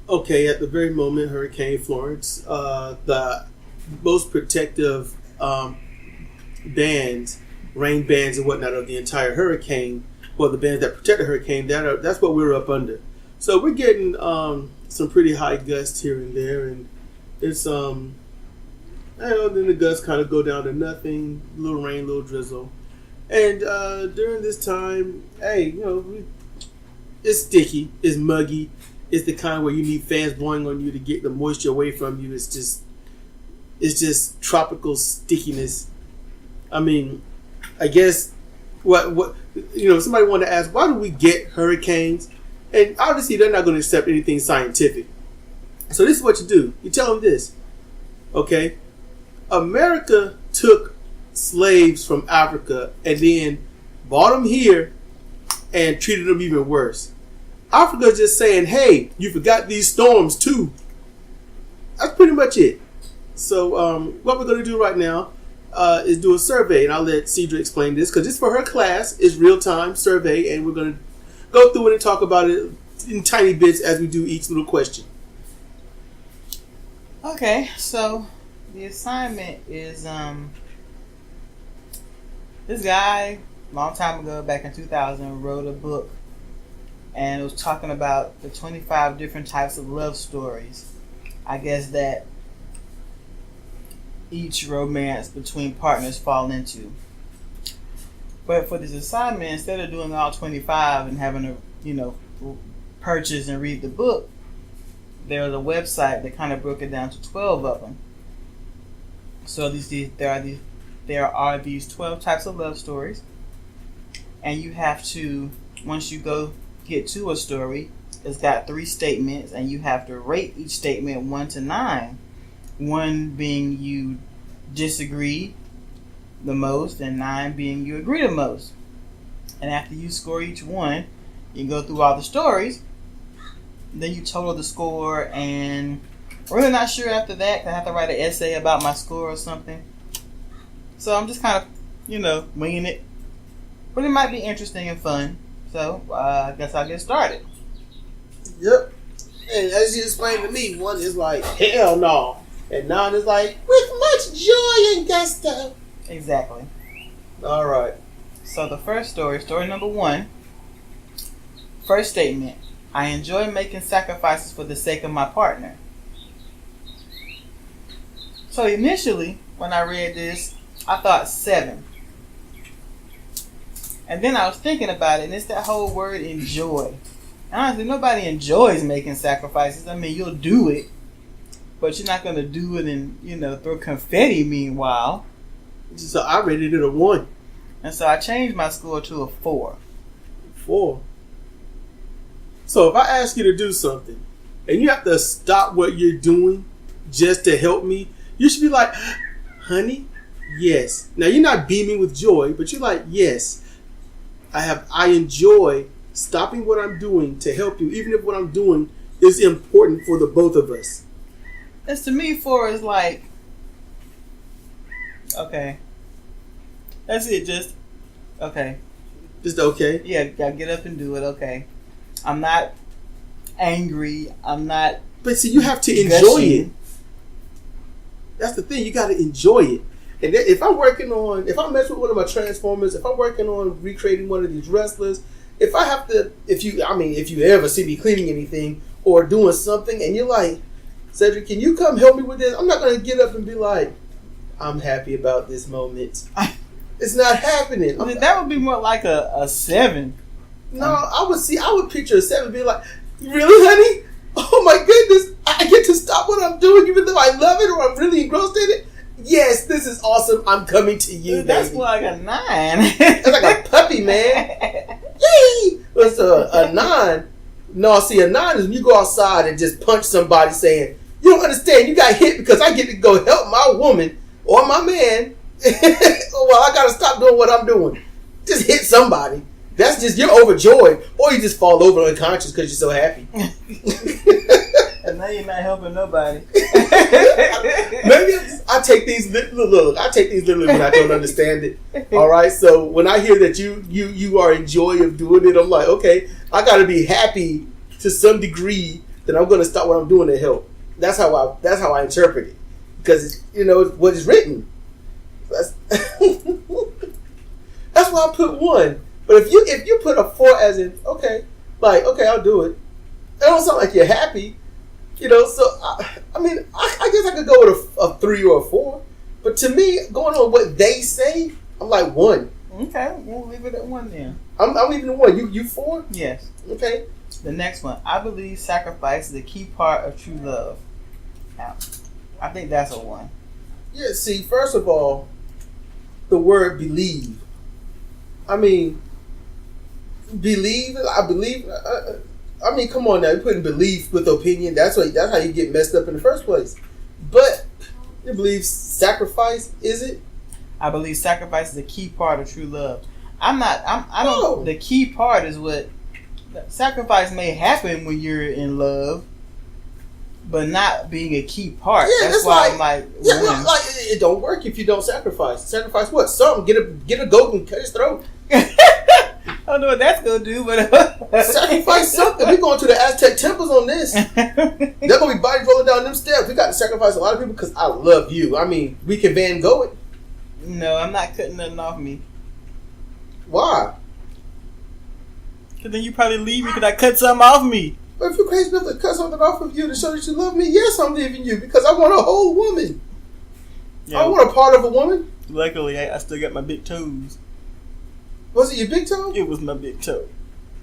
Okay, at the very moment, Hurricane Florence, the most protective bands, rain bands and whatnot of the entire hurricane, well, the bands that protect the hurricane, that's what we're up under. So we're getting some pretty high gusts here and there, and it's I don't know, then the gusts kind of go down to nothing, little rain, little drizzle. And during this time, hey, it's sticky, it's muggy, it's the kind where you need fans blowing on you to get the moisture away from you. It's just tropical stickiness. I mean, I guess what somebody wanted to ask, why do we get hurricanes? And obviously they're not going to accept anything scientific. So this is what you do. You tell them this, okay? America took slaves from Africa and then brought them here and treated them even worse. Africa's just saying, hey, you forgot these storms too. That's pretty much it. So what we're going to do right now is do a survey, and I'll let Sidra explain this because it's for her class. It's real-time survey, and we're going to go through it and talk about it in tiny bits as we do each little question. Okay, so the assignment is this guy, a long time ago, back in 2000, wrote a book, and it was talking about the 25 different types of love stories, I guess, that each romance between partners fall into. But for this assignment, instead of doing all 25 and having to, purchase and read the book, there was a website that kind of broke it down to 12 of them. So there are these 12 types of love stories, and you have to, once you go get to a story, it's got 3 statements, and you have to rate each statement 1 to 9. 1 being you disagree the most, and 9 being you agree the most. And after you score each one, you go through all the stories, then you total the score, and I'm really not sure after that, 'cause I have to write an essay about my score or something. So I'm just kind of, winging it. But it might be interesting and fun. So I guess I'll get started. Yep. And as you explained to me, 1 is like, hell no. And 9 is like, with much joy and gusto. Exactly. All right. So the first story number 1. First statement: I enjoy making sacrifices for the sake of my partner. So initially, when I read this, I thought 7. And then I was thinking about it, and it's that whole word enjoy. And honestly, nobody enjoys making sacrifices. I mean, you'll do it, but you're not going to do it and, throw confetti meanwhile. So I rated it a 1. And so I changed my score to a 4. 4. So if I ask you to do something, and you have to stop what you're doing just to help me, you should be like, honey, yes. Now you're not beaming with joy, but you're like, yes. I enjoy stopping what I'm doing to help you, even if what I'm doing is important for the both of us. It's to me, 4 is like, okay. That's it, just, okay. Just okay? Yeah, gotta get up and do it, okay. I'm not angry, I'm not. But see, you have to enjoy it. That's the thing, you gotta enjoy it. And if I'm messing with one of my Transformers, if I'm working on recreating one of these wrestlers, if you ever see me cleaning anything or doing something and you're like, Cedric, can you come help me with this? I'm not going to get up and be like, I'm happy about this moment. It's not happening. That would be more like a 7. No, I would picture a 7 being like, really, honey? Oh my goodness, I get to stop what I'm doing even though I love it or I'm really engrossed in it? Yes, this is awesome. I'm coming to you, That's baby. more like a 9. That's like a puppy, man. Yay! What's a 9? No, see, a 9 is when you go outside and just punch somebody saying, you don't understand, you got hit because I get to go help my woman or my man. Well, I got to stop doing what I'm doing. Just hit somebody. That's just, you're overjoyed. Or you just fall over unconscious because you're so happy. And now you're not helping nobody. Maybe I take these literally when I don't understand it. All right, so when I hear that you are enjoy of doing it, I'm like, okay, I got to be happy to some degree then I'm going to stop what I'm doing to help. That's how I interpret it, because it's, it's what is written. That's that's why I put 1. But if you put a 4 as in okay, I'll do it. It don't sound like you're happy, So I mean, I guess I could go with a 3 or a 4. But to me, going on what they say, I'm like 1. Okay, we'll leave it at 1 then. I'm leaving it 1. You 4? Yes. Okay. The next one. I believe sacrifice is a key part of true love. Now, I think that's a 1. Yeah, see, first of all, the word believe. I mean, believe, I believe, I mean, come on now, you're putting belief with opinion. That's how you get messed up in the first place. But you believe sacrifice, is it? I believe sacrifice is a key part of true love. The key part is what sacrifice may happen when you're in love, but not being a key part. Yeah, that's why I'm like, it don't work if you don't sacrifice. Sacrifice what? Something. Get a goat and cut his throat. I don't know what that's gonna do, but sacrifice something. We're going to the Aztec temples on this. They're gonna be bodies rolling down them steps. We got to sacrifice a lot of people because I love you. I mean, we can Van Gogh it. No, I'm not cutting nothing off me. Why? Because then you probably leave me because I cut something off me. But if you're crazy enough to cut something off of you to show that you love me, yes, I'm leaving you because I want a whole woman. Yeah. I want a part of a woman. Luckily, I still got my big toes. Was it your big toe? It was my big toe.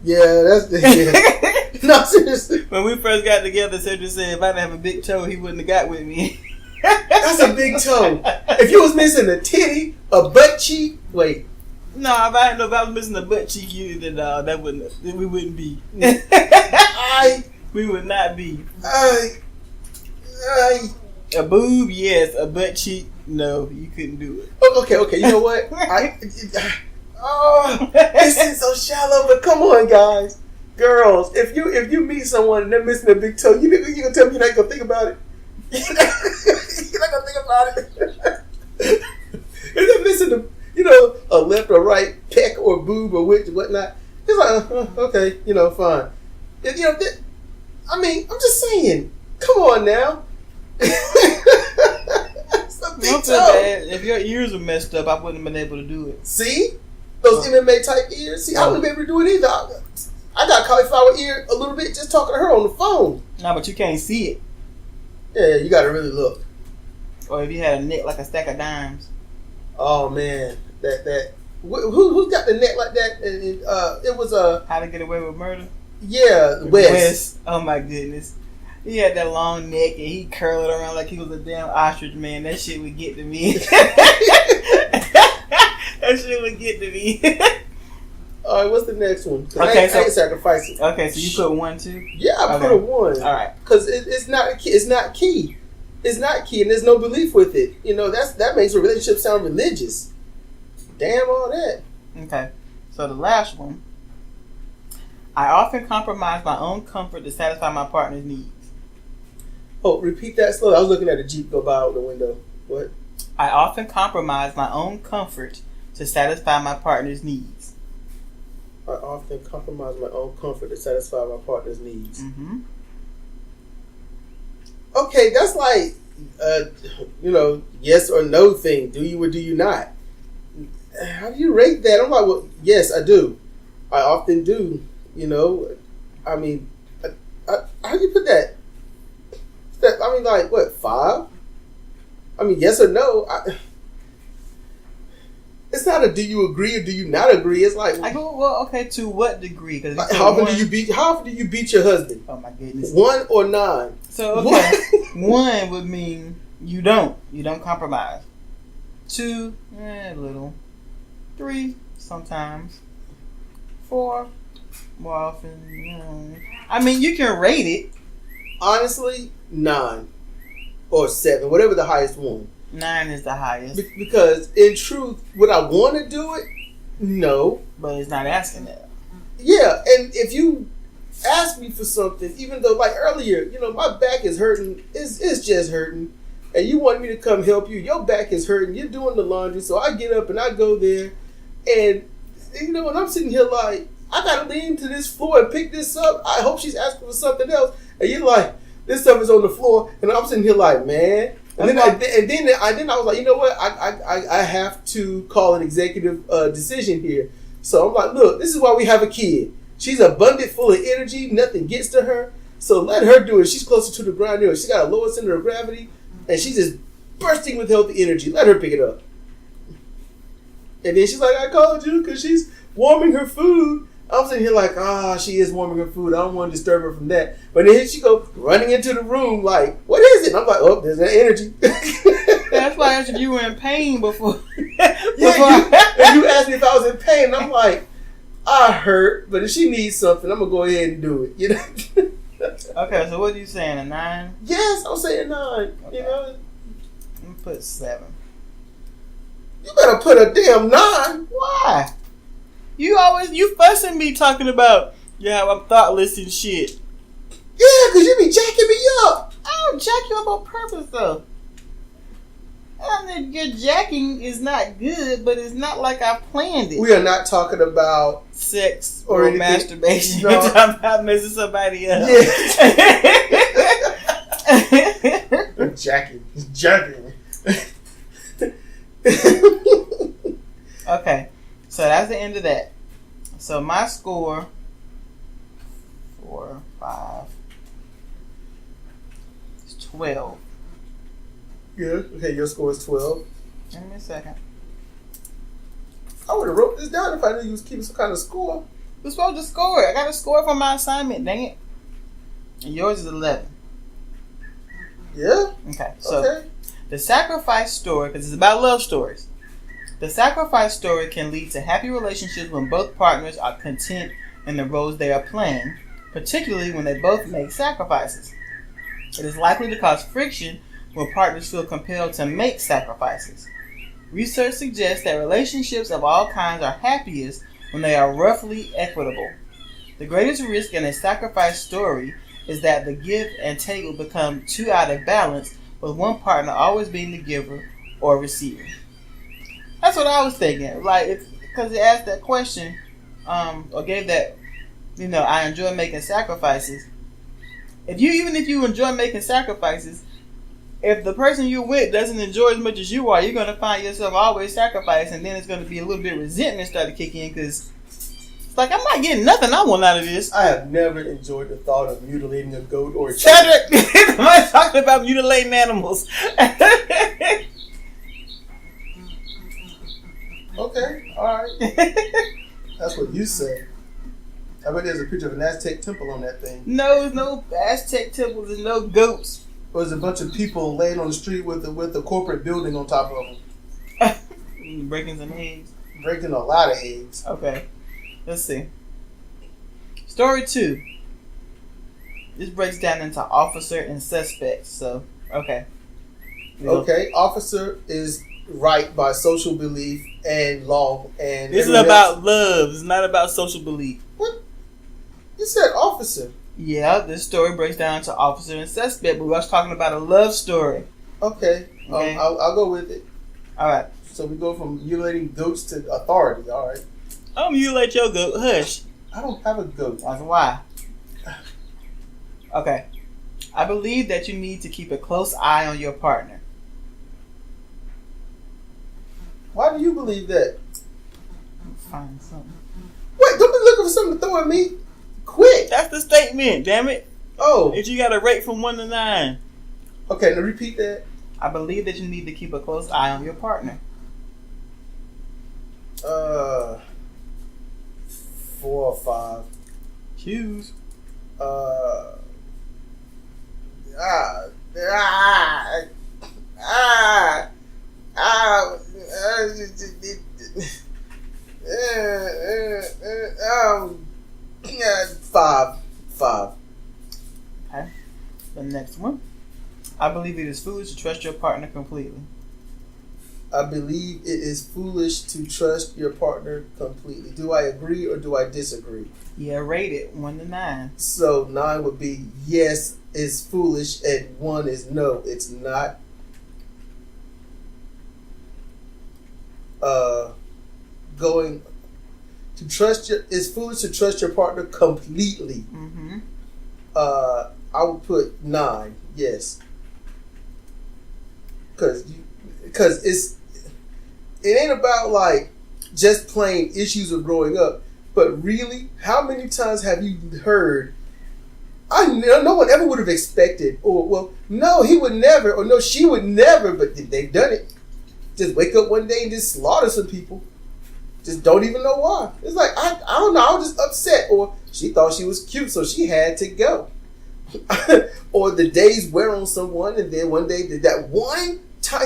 Yeah, that's yeah. No, seriously. When we first got together, Sidra said if I didn't have a big toe, he wouldn't have got with me. That's a big toe. If you was missing a titty, a butt cheek, wait. No, if I was missing a butt cheek, then that wouldn't. We wouldn't be. We would not be. A boob, yes. A butt cheek, no. You couldn't do it. Okay. You know what? This is so shallow. But come on, guys, girls. If you meet someone and they're missing a big toe, you gonna tell me you're not gonna think about it? You're not gonna think about it. If they're missing a left or right peck or boob or whatnot, it's like okay, fine. I mean, I'm just saying. Come on now. It's a big toe. If your ears were messed up, I wouldn't have been able to do it. See? Those MMA type ears? See, I wouldn't be able to do it either. I got cauliflower ear a little bit just talking to her on the phone. No, but you can't see it. Yeah, you got to really look. Or if you had a neck like a stack of dimes. Oh, man. Who's got the neck like that? It was How to Get Away with Murder? Yeah, West. Oh, my goodness. He had that long neck and he curled around like he was a damn ostrich, man. That shit would get to me. That shit would get to me. All right, what's the next one? Okay, I ain't sacrificing. Okay, so you put 1 too? Yeah, I put a 1. All right, because it's not key. It's not key, and there's no belief with it. That makes a relationship sound religious. Damn all that. Okay, so the last one. I often compromise my own comfort to satisfy my partner's needs. Oh, repeat that slow. I was looking at a Jeep go by out the window. What? I often compromise my own comfort to satisfy my partner's needs. I often compromise my own comfort to satisfy my partner's needs. Mm-hmm. Okay, that's like, yes or no thing. Do you or do you not? How do you rate that? I'm like, well, yes, I do. I often do. I mean, how do you put that? I mean, like, what, 5? I mean, yes or no. It's not a do you agree or do you not agree. It's like I go, well, okay, to what degree? Cause like, how often do you beat your husband? Oh my goodness. 1 or 9? So okay, 1 would mean you don't compromise. 2, a little. 3, sometimes. 4, more often. I mean, you can rate it. Honestly, 9 or 7, whatever the highest one. 9 is the highest. Because in truth, would I want to do it? No. But it's not asking that. Yeah, and if you ask me for something, even though like earlier, my back is hurting, it's just hurting, and you want me to come help you, your back is hurting, you're doing the laundry, so I get up and I go there, and and I'm sitting here like, I gotta lean to this floor and pick this up. I hope she's asking for something else. And you're like, this stuff is on the floor, and I'm sitting here like, man. And then I was like, you know what? I have to call an executive decision here. So I'm like, look, this is why we have a kid. She's abundant, full of energy. Nothing gets to her. So let her do it. She's closer to the ground here. She's got a lower center of gravity, and she's just bursting with healthy energy. Let her pick it up. And then she's like, I called you because she's warming her food. I'm sitting here like, she is warming her food. I don't want to disturb her from that. But then she go running into the room like, what is it? And I'm like, oh, there's that energy. That's why I asked if you were in pain before. You asked me if I was in pain. And I'm like, I hurt, but if she needs something, I'm going to go ahead and do it. You know? Okay, so what are you saying, a 9? Yes, I'm saying 9. Okay. You know? Let me put 7. You better put a damn 9. Why? You fussing me talking about, I'm thoughtless and shit. Yeah, because you be jacking me up. I don't jack you up on purpose, though. I mean, your jacking is not good, but it's not like I planned it. We are not talking about sex or masturbation. No. We're talking about messing somebody up. Yeah. Jacking. Okay, so that's the end of that. So my score, 4, 5, is 12. Yeah. Okay, your score is 12. Give me a second. I would have wrote this down if I knew you was keeping some kind of score. You're supposed to score. I got a score for my assignment, dang it. And yours is 11. Yeah. Okay, so the sacrifice story, because it's about love stories. The sacrifice story can lead to happy relationships when both partners are content in the roles they are playing, particularly when they both make sacrifices. It is likely to cause friction when partners feel compelled to make sacrifices. Research suggests that relationships of all kinds are happiest when they are roughly equitable. The greatest risk in a sacrifice story is that the give and take will become too out of balance, with one partner always being the giver or receiver. That's what I was thinking. Like, because they asked that question, or gave that, I enjoy making sacrifices. Even if you enjoy making sacrifices, if the person you're with doesn't enjoy as much as you are, you're going to find yourself always sacrificing, and then it's going to be a little bit of resentment start to kick in, because it's like, I'm not getting nothing I want out of this. I have never enjoyed the thought of mutilating a goat or a chicken. Sidra, I'm talking about mutilating animals. Okay, alright. That's what you say. I bet there's a picture of an Aztec temple on that thing. No, there's no Aztec temples, there's no goats. There's a bunch of people laying on the street with a corporate building on top of them. Breaking some eggs. Breaking a lot of eggs. Okay, let's see. Story 2. This breaks down into officer and suspect. So, okay. Okay, officer is right by social belief and law and. This is about love. It's not about social belief. What? You said officer. Yeah, this story breaks down to officer and suspect, but we was talking about a love story. Okay. I'll go with it. All right. So we go from mutilating goats to authority. All right. I'll mutilate your goat. Hush. I don't have a goat. That's why. Okay. I believe that you need to keep a close eye on your partner. Why do you believe that? Find something. Wait, don't be looking for something to throw at me. Quick. That's the statement, damn it. Oh. If you got a rate from 1 to 9. Okay, now repeat that. I believe that you need to keep a close eye on your partner. 4 or 5. Choose. Five. Okay. The next one. I believe it is foolish to trust your partner completely. I believe it is foolish to trust your partner completely. Do I agree or do I disagree? Yeah, rate it 1 to 9. So 9 would be yes, it's foolish, and 1 is no, it's not. It's foolish to trust your partner completely. Mm-hmm. I would put 9. Yes, because it ain't about like just plain issues of growing up, but really, how many times have you heard? No one ever would have expected, or well, no, he would never, or no, she would never, but they've done it. Just wake up one day and just slaughter some people. Just don't even know why. It's like, I don't know, I was just upset. Or she thought she was cute, so she had to go. Or the days wear on someone, and then one day that one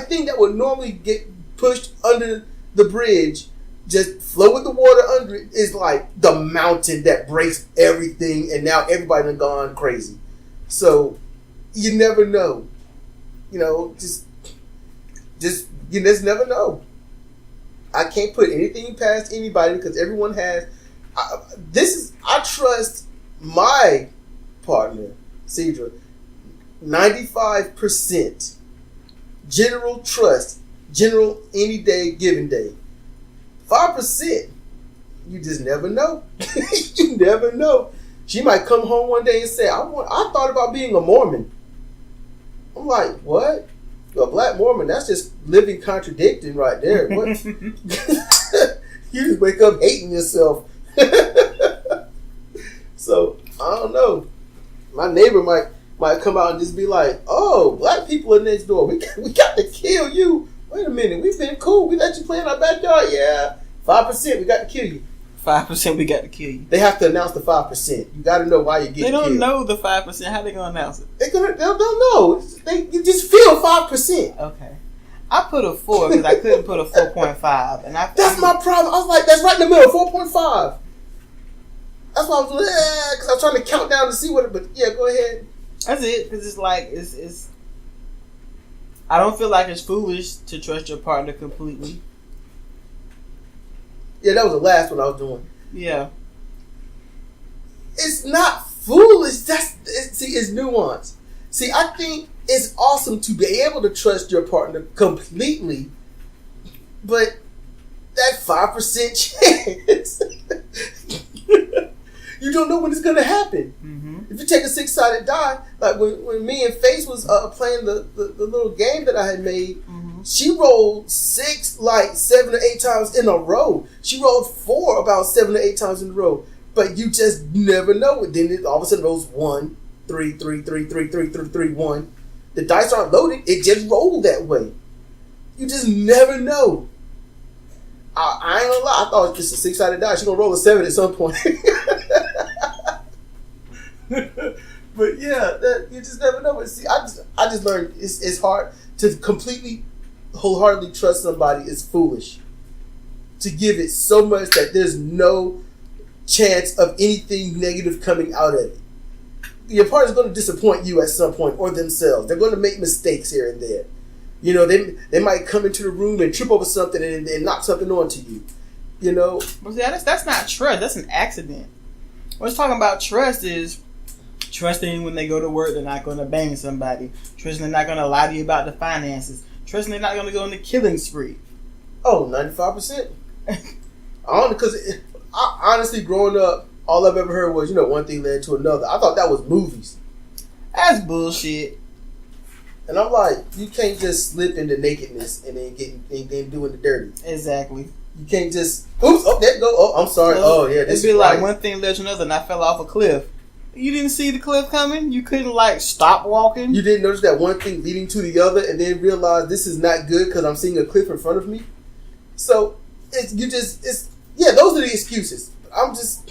thing that would normally get pushed under the bridge just flow with the water under it is like the mountain that breaks everything, and now everybody done gone crazy. So you never know. Just you just never know. I can't put anything past anybody because everyone has. I trust my partner, Sidra, 95%. General trust, general any day, given day. 5%, you just never know. You never know. She might come home one day and say, I thought about being a Mormon. I'm like, what? A black Mormon, that's just living contradicting right there. What? You just wake up hating yourself. So, I don't know. My neighbor might come out and just be like, oh, black people are next door. We got to kill you. Wait a minute, we've been cool. We let you play in our backyard. Yeah. 5%, we got to kill you. 5%, we got to kill you. They have to announce the 5%. You got to know why you're getting killed. They don't know the 5%. How they going to announce it? They don't know. You just feel 5%. Okay. I put a 4 because I couldn't put a 4.5. And that's my problem. I was like, that's right in the middle, 4.5. That's why I was because I was trying to count down to see what it, but yeah, go ahead. That's it, because it's like, it's I don't feel like it's foolish to trust your partner completely. Yeah, that was the last one I was doing. Yeah. It's not foolish. It's nuance. See, I think it's awesome to be able to trust your partner completely, but that 5% chance, you don't know when it's going to happen. Mm-hmm. If you take a 6-sided die, like when me and Face was playing the little game that I had made, she rolled 6 like 7 or 8 times in a row. She rolled 4 about 7 or 8 times in a row. But you just never know. Then it all of a sudden rolls 1, 3, 3, 3, 3, 3, 3, 3, 1. The dice aren't loaded. It just rolled that way. You just never know. I ain't gonna lie. I thought it was just a 6-sided die. She's gonna roll a 7 at some point. But yeah, you just never know. But see, I just learned it's hard to completely, wholeheartedly trust somebody. Is foolish. To give it so much that there's no chance of anything negative coming out of it. Your partner's going to disappoint you at some point, or themselves. They're going to make mistakes here and there. They might come into the room and trip over something and knock something onto you. But see, that's not trust. That's an accident. What's talking about trust is trusting when they go to work they're not going to bang somebody. Trusting they're not going to lie to you about the finances. Trusting they're not going to go on the killing spree. Oh, 95%. Because honestly, growing up, all I've ever heard was, one thing led to another. I thought that was movies. That's bullshit. And I'm like, you can't just slip into nakedness and then doing the dirty. Exactly. You can't just, oops, oh, there you go. Oh, I'm sorry. Oh, yeah, this is It'd be like one thing led to another and I fell off a cliff. You didn't see the cliff coming? You couldn't, stop walking? You didn't notice that one thing leading to the other and then realize this is not good because I'm seeing a cliff in front of me? So, those are the excuses. I'm just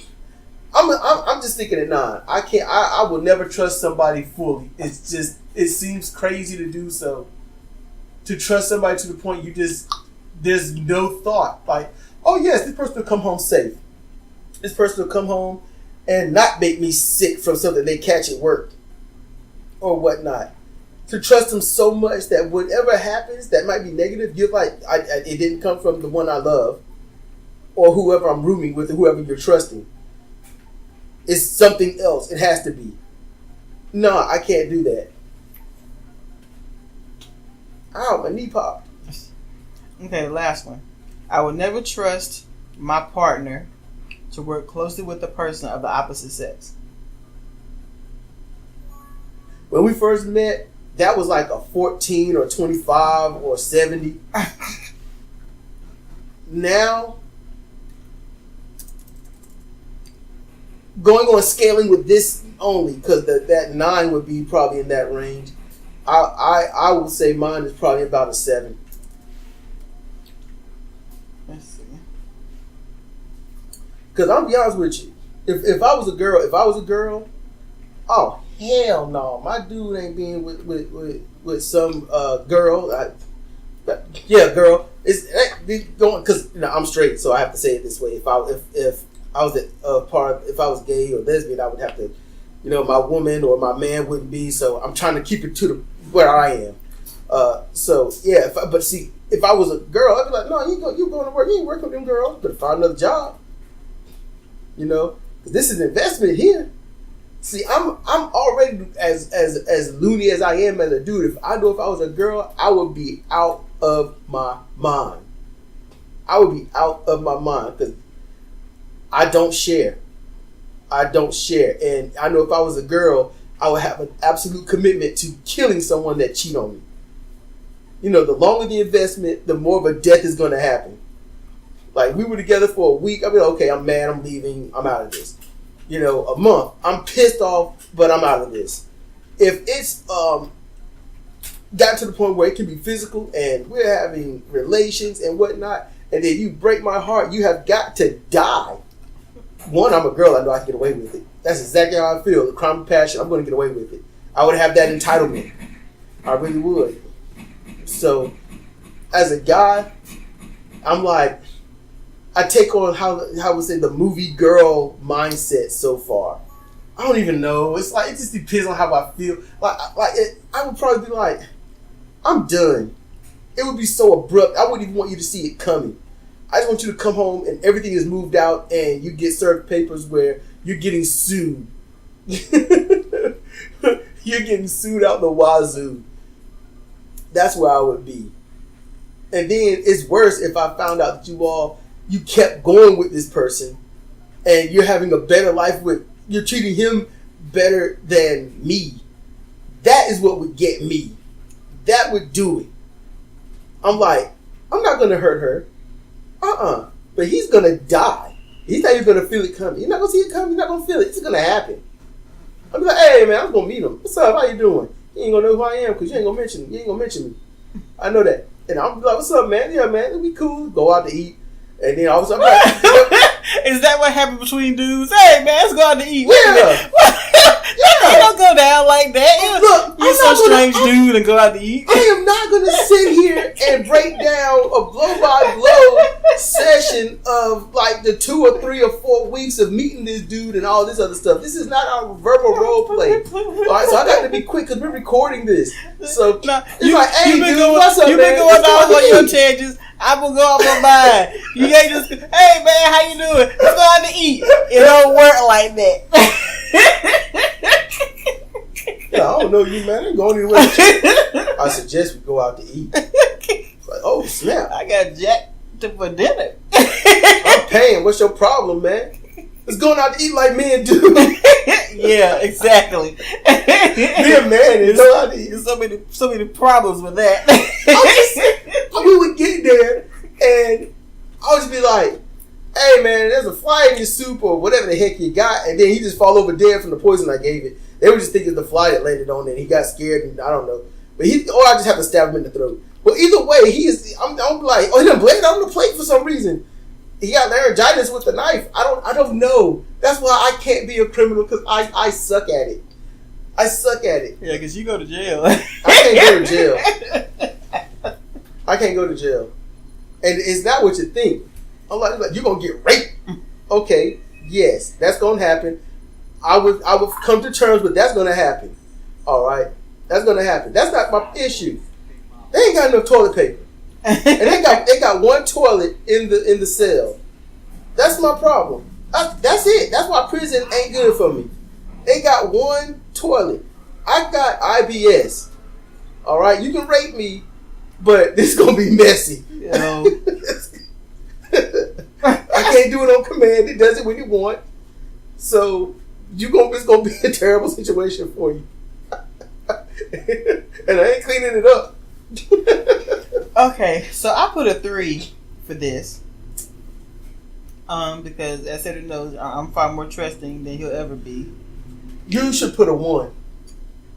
thinking at 9. I will never trust somebody fully. It's just, it seems crazy to do so. To trust somebody to the point there's no thought. Like, oh yes, this person will come home safe. This person will come home and not make me sick from something they catch at work. Or whatnot. To trust them so much that whatever happens that might be negative, you're like, it didn't come from the one I love. Or whoever I'm rooming with, or whoever you're trusting. It's something else. It has to be. No, I can't do that. Ow, my knee popped. Okay, the last one. I would never trust my partner to work closely with a person of the opposite sex? When we first met, that was like a 14 or 25 or 70. Now, going on scaling with this only, because that 9 would be probably in that range. I would say mine is probably about a 7. Let's see. Because I'll be honest with you, if I was a girl, oh hell no, my dude ain't being with some girl. Girl. It's going because I'm straight, so I have to say it this way. If I was if I was gay or lesbian, I would have to, my woman or my man wouldn't be. So I'm trying to keep it to where I am. So yeah, if I was a girl, I'd be like, no, you going to work? You ain't working with them girls. Better find another job. Because this is an investment here. See, I'm already as loony as I am as a dude. If I was a girl, I would be out of my mind. I would be out of my mind because I don't share. And I know if I was a girl, I would have an absolute commitment to killing someone that cheat on me. The longer the investment, the more of a death is going to happen. Like, we were together for a week. I'd be like, okay, I'm mad, I'm leaving, I'm out of this. A month, I'm pissed off, but I'm out of this. If it's gotten to the point where it can be physical and we're having relations and whatnot, and then you break my heart, you have got to die. One, I'm a girl, I know I can get away with it. That's exactly how I feel. The crime of passion, I'm going to get away with it. I would have that entitlement. I really would. So, as a guy, I'm like, I take on how we say the movie girl mindset so far. I don't even know. It's like it just depends on how I feel. I would probably be like, I'm done. It would be so abrupt. I wouldn't even want you to see it coming. I just want you to come home and everything is moved out and you get served papers where you're getting sued. You're getting sued out the wazoo. That's where I would be. And then it's worse if I found out that you kept going with this person and you're having a better life you're treating him better than me. That is what would get me. That would do it. I'm like, I'm not going to hurt her. But he's going to die. He's not even going to feel it coming. You're not going to see it coming. You're not going to feel it. It's going to happen. I'm like, hey, man, I'm going to meet him. What's up? How you doing? You ain't going to know who I am because you ain't going to mention me. I know that. And I'm like, what's up, man? Yeah, man, it'll be cool. Go out to eat. And then all of a sudden, is that what happened between dudes? Hey, man, let's go out to eat. Yeah. You don't go down like that. Look, you're some strange dude and go out to eat. I am not going to sit here and break down a blow-by-blow session of like the 2 or 3 or 4 weeks of meeting this dude and all this other stuff. This is not our verbal role play. All right, so I got to be quick because we're recording this. So it's like, hey, dude, what's up, man? You've been going off on your tangents. I will go off on mine. You ain't just, hey, man, how you doing? Let's go out to eat. It don't work like that. Yeah, I don't know you, man. I ain't going anywhere with you. I suggest we go out to eat. It's like, oh, snap. I got jacked for dinner. I'm paying. What's your problem, man? Let's go out to eat like men do. Yeah, exactly. Be a man and know how to eat. There's so many problems with that. We would get there and I would just be like, hey, man, there's a fly in your soup or whatever the heck you got. And then he just fall over dead from the poison I gave it. They were just thinking the fly that landed on it and he got scared and I don't know. But or I just have to stab him in the throat. Well, either way, I'm like, oh, he done bled on the plate for some reason. He got laryngitis with the knife. I don't know. That's why I can't be a criminal because I suck at it. I suck at it. Yeah, because you go to jail. I can't go to jail. I can't go to jail. And it's not what you think. I'm like you're going to get raped. Okay, yes, that's going to happen. I would come to terms with that's going to happen. All right, that's going to happen. That's not my issue. They ain't got enough toilet paper. And they got one toilet in the cell. That's my problem. That's it. That's why prison ain't good for me. They got one toilet. I got IBS. All right, you can rape me, but this is gonna be messy. I can't do it on command. It does it when you want. So it's gonna be a terrible situation for you. And I ain't cleaning it up. Okay, so I put a 3 for this. Because as Sidra knows, I'm far more trusting than he'll ever be. You should put a 1.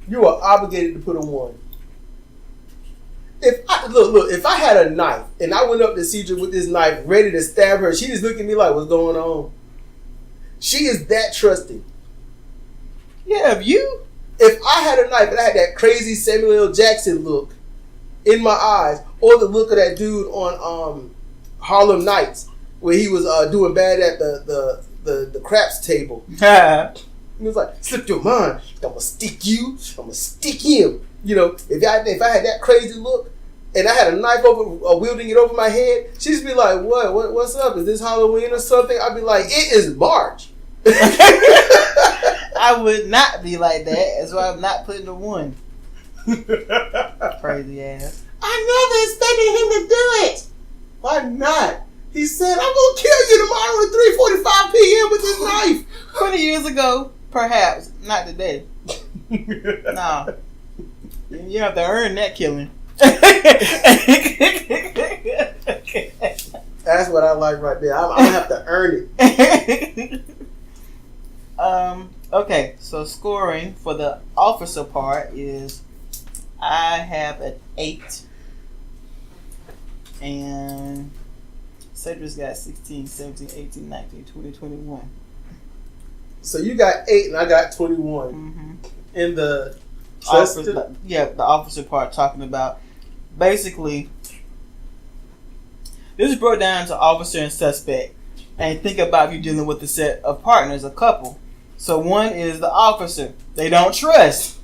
You are obligated to put a 1. If I had a knife and I went up to Sidra with this knife ready to stab her, she just looked at me like, what's going on? She is that trusting. Yeah, if I had a knife and I had that crazy Samuel L. Jackson look in my eyes, or the look of that dude on Harlem Nights where he was doing bad at the craps table. He was like, slip your mind. I'm gonna stick you. I'm gonna stick him. You know, if I had that crazy look and I had a knife wielding it over my head, she'd just be like, what's up? Is this Halloween or something? I'd be like, it is March. I would not be like that. That's why I'm not putting a 1. Crazy ass. I never expected him to do it. Why not? He said, I'm gonna kill you tomorrow at 3:45 p.m. with this knife. 20 years ago, perhaps. Not today. No. You have to earn that killing. That's what I like right there. I'm gonna have to earn it. Okay, so scoring for the officer part is I have an 8. And Sidra's got 16, 17, 18, 19, 20, 21. So you got 8 and I got 21. Mm-hmm. In the the officer part, talking about basically this is broke down to officer and suspect, and think about if you're dealing with a set of partners, a couple. So one is the officer. They don't trust.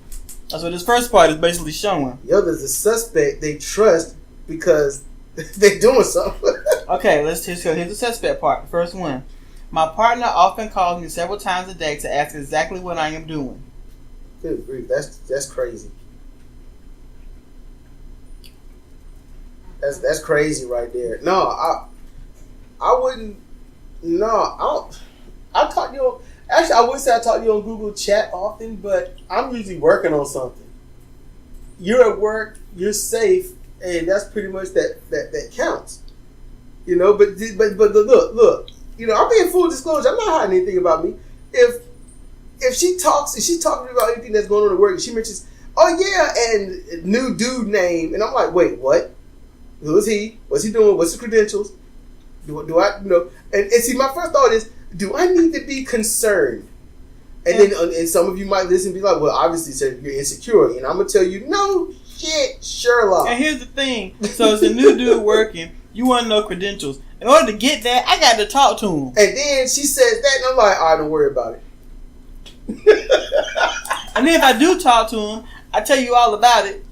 That's what this first part is basically showing. The other is the suspect. They trust because they're doing something. Okay, here's the suspect part. The first one. My partner often calls me several times a day to ask exactly what I am doing. Good grief, that's crazy. That's crazy right there. No, I wouldn't. No, I talk to you. Actually, I would say I talk to you on Google Chat often, but I'm usually working on something. You're at work, you're safe, and that's pretty much that counts. You know, but look. You know, I'm being full disclosure. I'm not hiding anything about me. If she's talking about anything that's going on at work, and she mentions, oh yeah, and new dude name, and I'm like, wait, what? Who is he? What's he doing? What's his credentials? Do I, you know? And see, my first thought is, do I need to be concerned? And then, and some of you might listen and be like, well, obviously, sir, you're insecure, and I'm gonna tell you, no shit, Sherlock. And here's the thing: so it's a new dude working. You want to know credentials. In order to get that, I got to talk to him. And then she says that, and I'm like, all right, don't worry about it. And then if I do talk to him, I tell you all about it.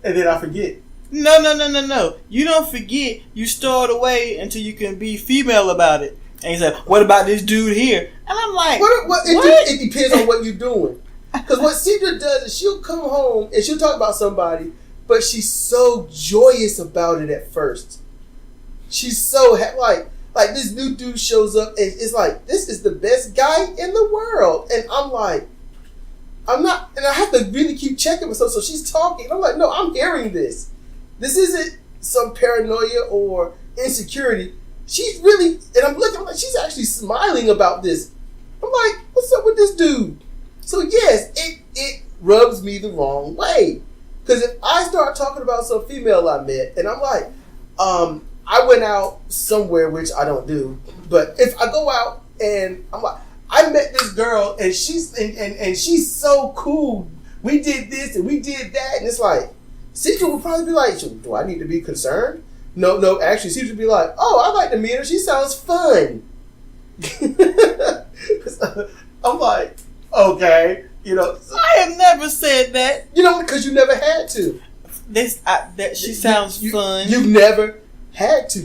And then I forget. No. You don't forget. You store it away until you can be female about it. And he said, what about this dude here? And I'm like, what? It depends on what you're doing. Because what Sidra does is she'll come home and she'll talk about somebody, but she's so joyous about it at first. She's so like this new dude shows up and it's like, this is the best guy in the world. And I'm like, I'm not, and I have to really keep checking myself. So she's talking. I'm like, no, I'm hearing this. This isn't some paranoia or insecurity. She's really, and I'm looking, like, she's actually smiling about this. I'm like, what's up with this dude? So yes, it rubs me the wrong way. Because if I start talking about some female I met, and I'm like, I went out somewhere, which I don't do, but if I go out and I'm like, I met this girl and she's so cool. We did this and we did that, and it's like, Sidra would probably be like, do I need to be concerned? No, actually, Sidra would be like, oh, I like to meet her. She sounds fun. I'm like, okay, you know. I have never said that. You know, because you never had to. She sounds fun. You've never had to.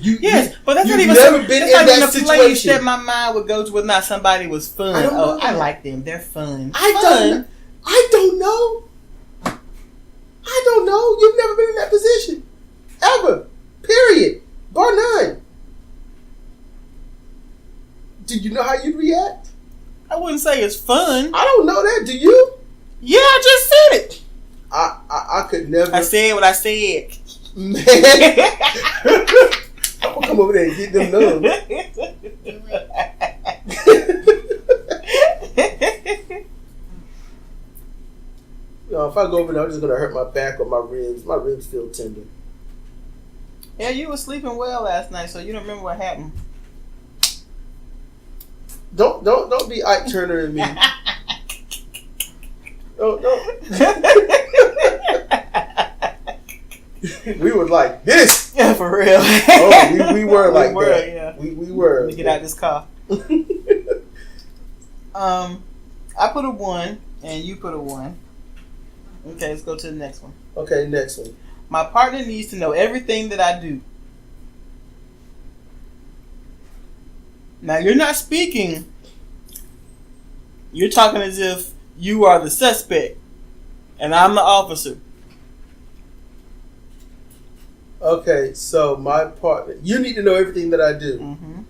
But that's not even a place that my mind would go to whether or not somebody was fun. I like them. They're fun. I don't know. I don't know. You've never been in that position. Ever. Period. Bar none. Do you know how you'd react? I wouldn't say it's fun. I don't know that. Do you? Yeah, I just said it. I could never. I said what I said. Man. I'm going to come over there and get them numbers. No, if I go over there, I'm just going to hurt my back or my ribs. My ribs feel tender. Yeah, you were sleeping well last night, so you don't remember what happened. Don't be Ike Turner and me. Don't. We were like this. Yeah, for real. Oh, we were like that. Yeah. We were. Let me get out of this car. I put a 1 and you put a 1. Okay, let's go to the next one. Okay, next one. My partner needs to know everything that I do. Now, you're not speaking. You're talking as if you are the suspect and I'm the officer. Okay, so my partner, you need to know everything that I do. Mm-hmm.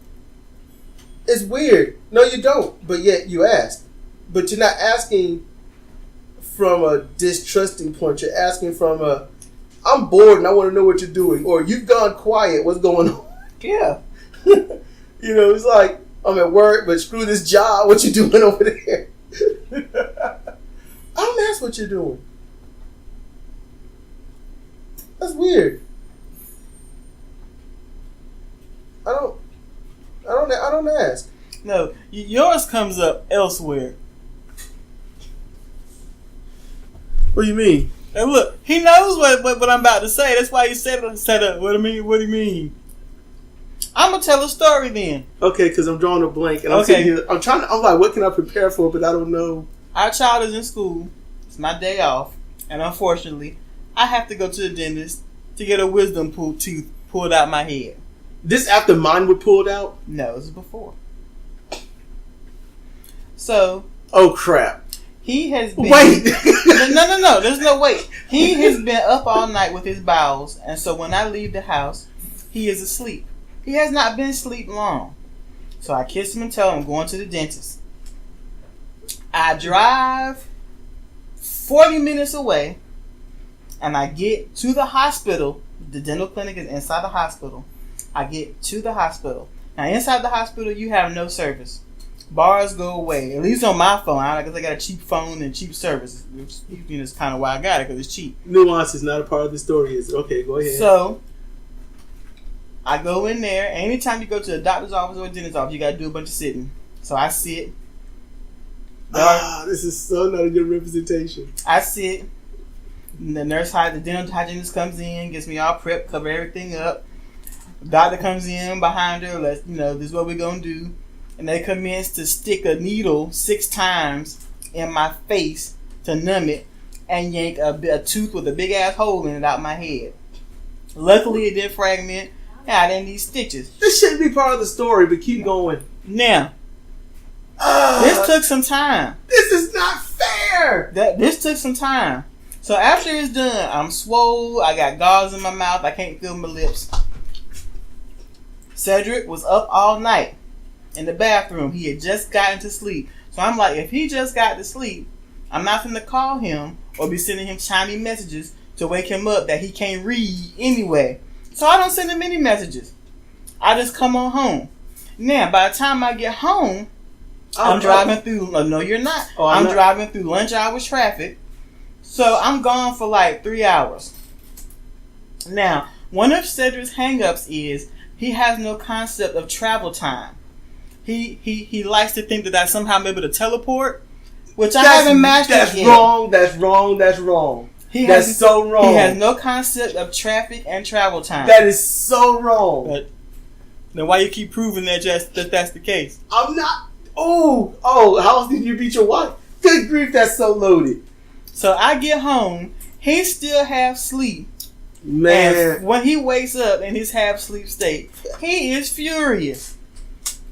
It's weird. No, you don't, but yet you ask. But you're not asking from a distrusting point. You're asking from a, I'm bored and I want to know what you're doing. Or you've gone quiet. What's going on? Yeah. You know, it's like, I'm at work, but screw this job. What you doing over there? I don't ask what you're doing. That's weird. I don't ask. No, yours comes up elsewhere. What do you mean? And look, he knows what I'm about to say. That's why he said it. What do you mean? I'm gonna tell a story then. Okay, because I'm drawing a blank and I'm sitting here. I'm like, what can I prepare for? But I don't know. Our child is in school. It's my day off, and unfortunately, I have to go to the dentist to get a wisdom tooth pulled out my head. This after mine were pulled out? No, this is before. So. Oh crap! He has been. Wait. No. There's no wait. He has been up all night with his bowels, and so when I leave the house, he is asleep. He has not been asleep long. So I kiss him and tell him I'm going to the dentist. I drive 40 minutes away, and I get to the hospital. The dental clinic is inside the hospital. I get to the hospital. Now, inside the hospital, you have no service. Bars go away. At least on my phone. Because I got a cheap phone and cheap service. That's kind of why I got it, because it's cheap. Nuance is not a part of the story. Is okay, go ahead. So, I go in there. Anytime you go to a doctor's office or a dentist's office, you got to do a bunch of sitting. So, I sit. This is so not a good representation. I sit. The the dental hygienist comes in, gets me all prepped, cover everything up. The doctor comes in behind her, this is what we're going to do. And they commence to stick a needle 6 times in my face to numb it and yank a tooth with a big ass hole in it out my head. Luckily, it didn't fragment. I didn't need stitches. This shouldn't be part of the story, but keep going. Now, this took some time. This is not fair. This took some time. So after it's done, I'm swole. I got gauze in my mouth. I can't feel my lips. Cedric was up all night in the bathroom. He had just gotten to sleep. So I'm like, if he just got to sleep, I'm not going to call him or be sending him chimey messages to wake him up that he can't read anyway. So I don't send him any messages. I just come on home. Now, by the time I get home, I'm driving through. No, you're not. I'm driving through lunch hours traffic. So I'm gone for like 3 hours. Now, one of Cedric's hang-ups is he has no concept of travel time. He likes to think that I somehow am able to teleport, which I haven't mastered yet. That's wrong. That's so wrong. He has no concept of traffic and travel time. That is so wrong. But then why you keep proving that that's the case? I'm not. Oh, how else did you beat your wife? Good grief, that's so loaded. So I get home, he's still half asleep. Man. And when he wakes up in his half sleep state, he is furious.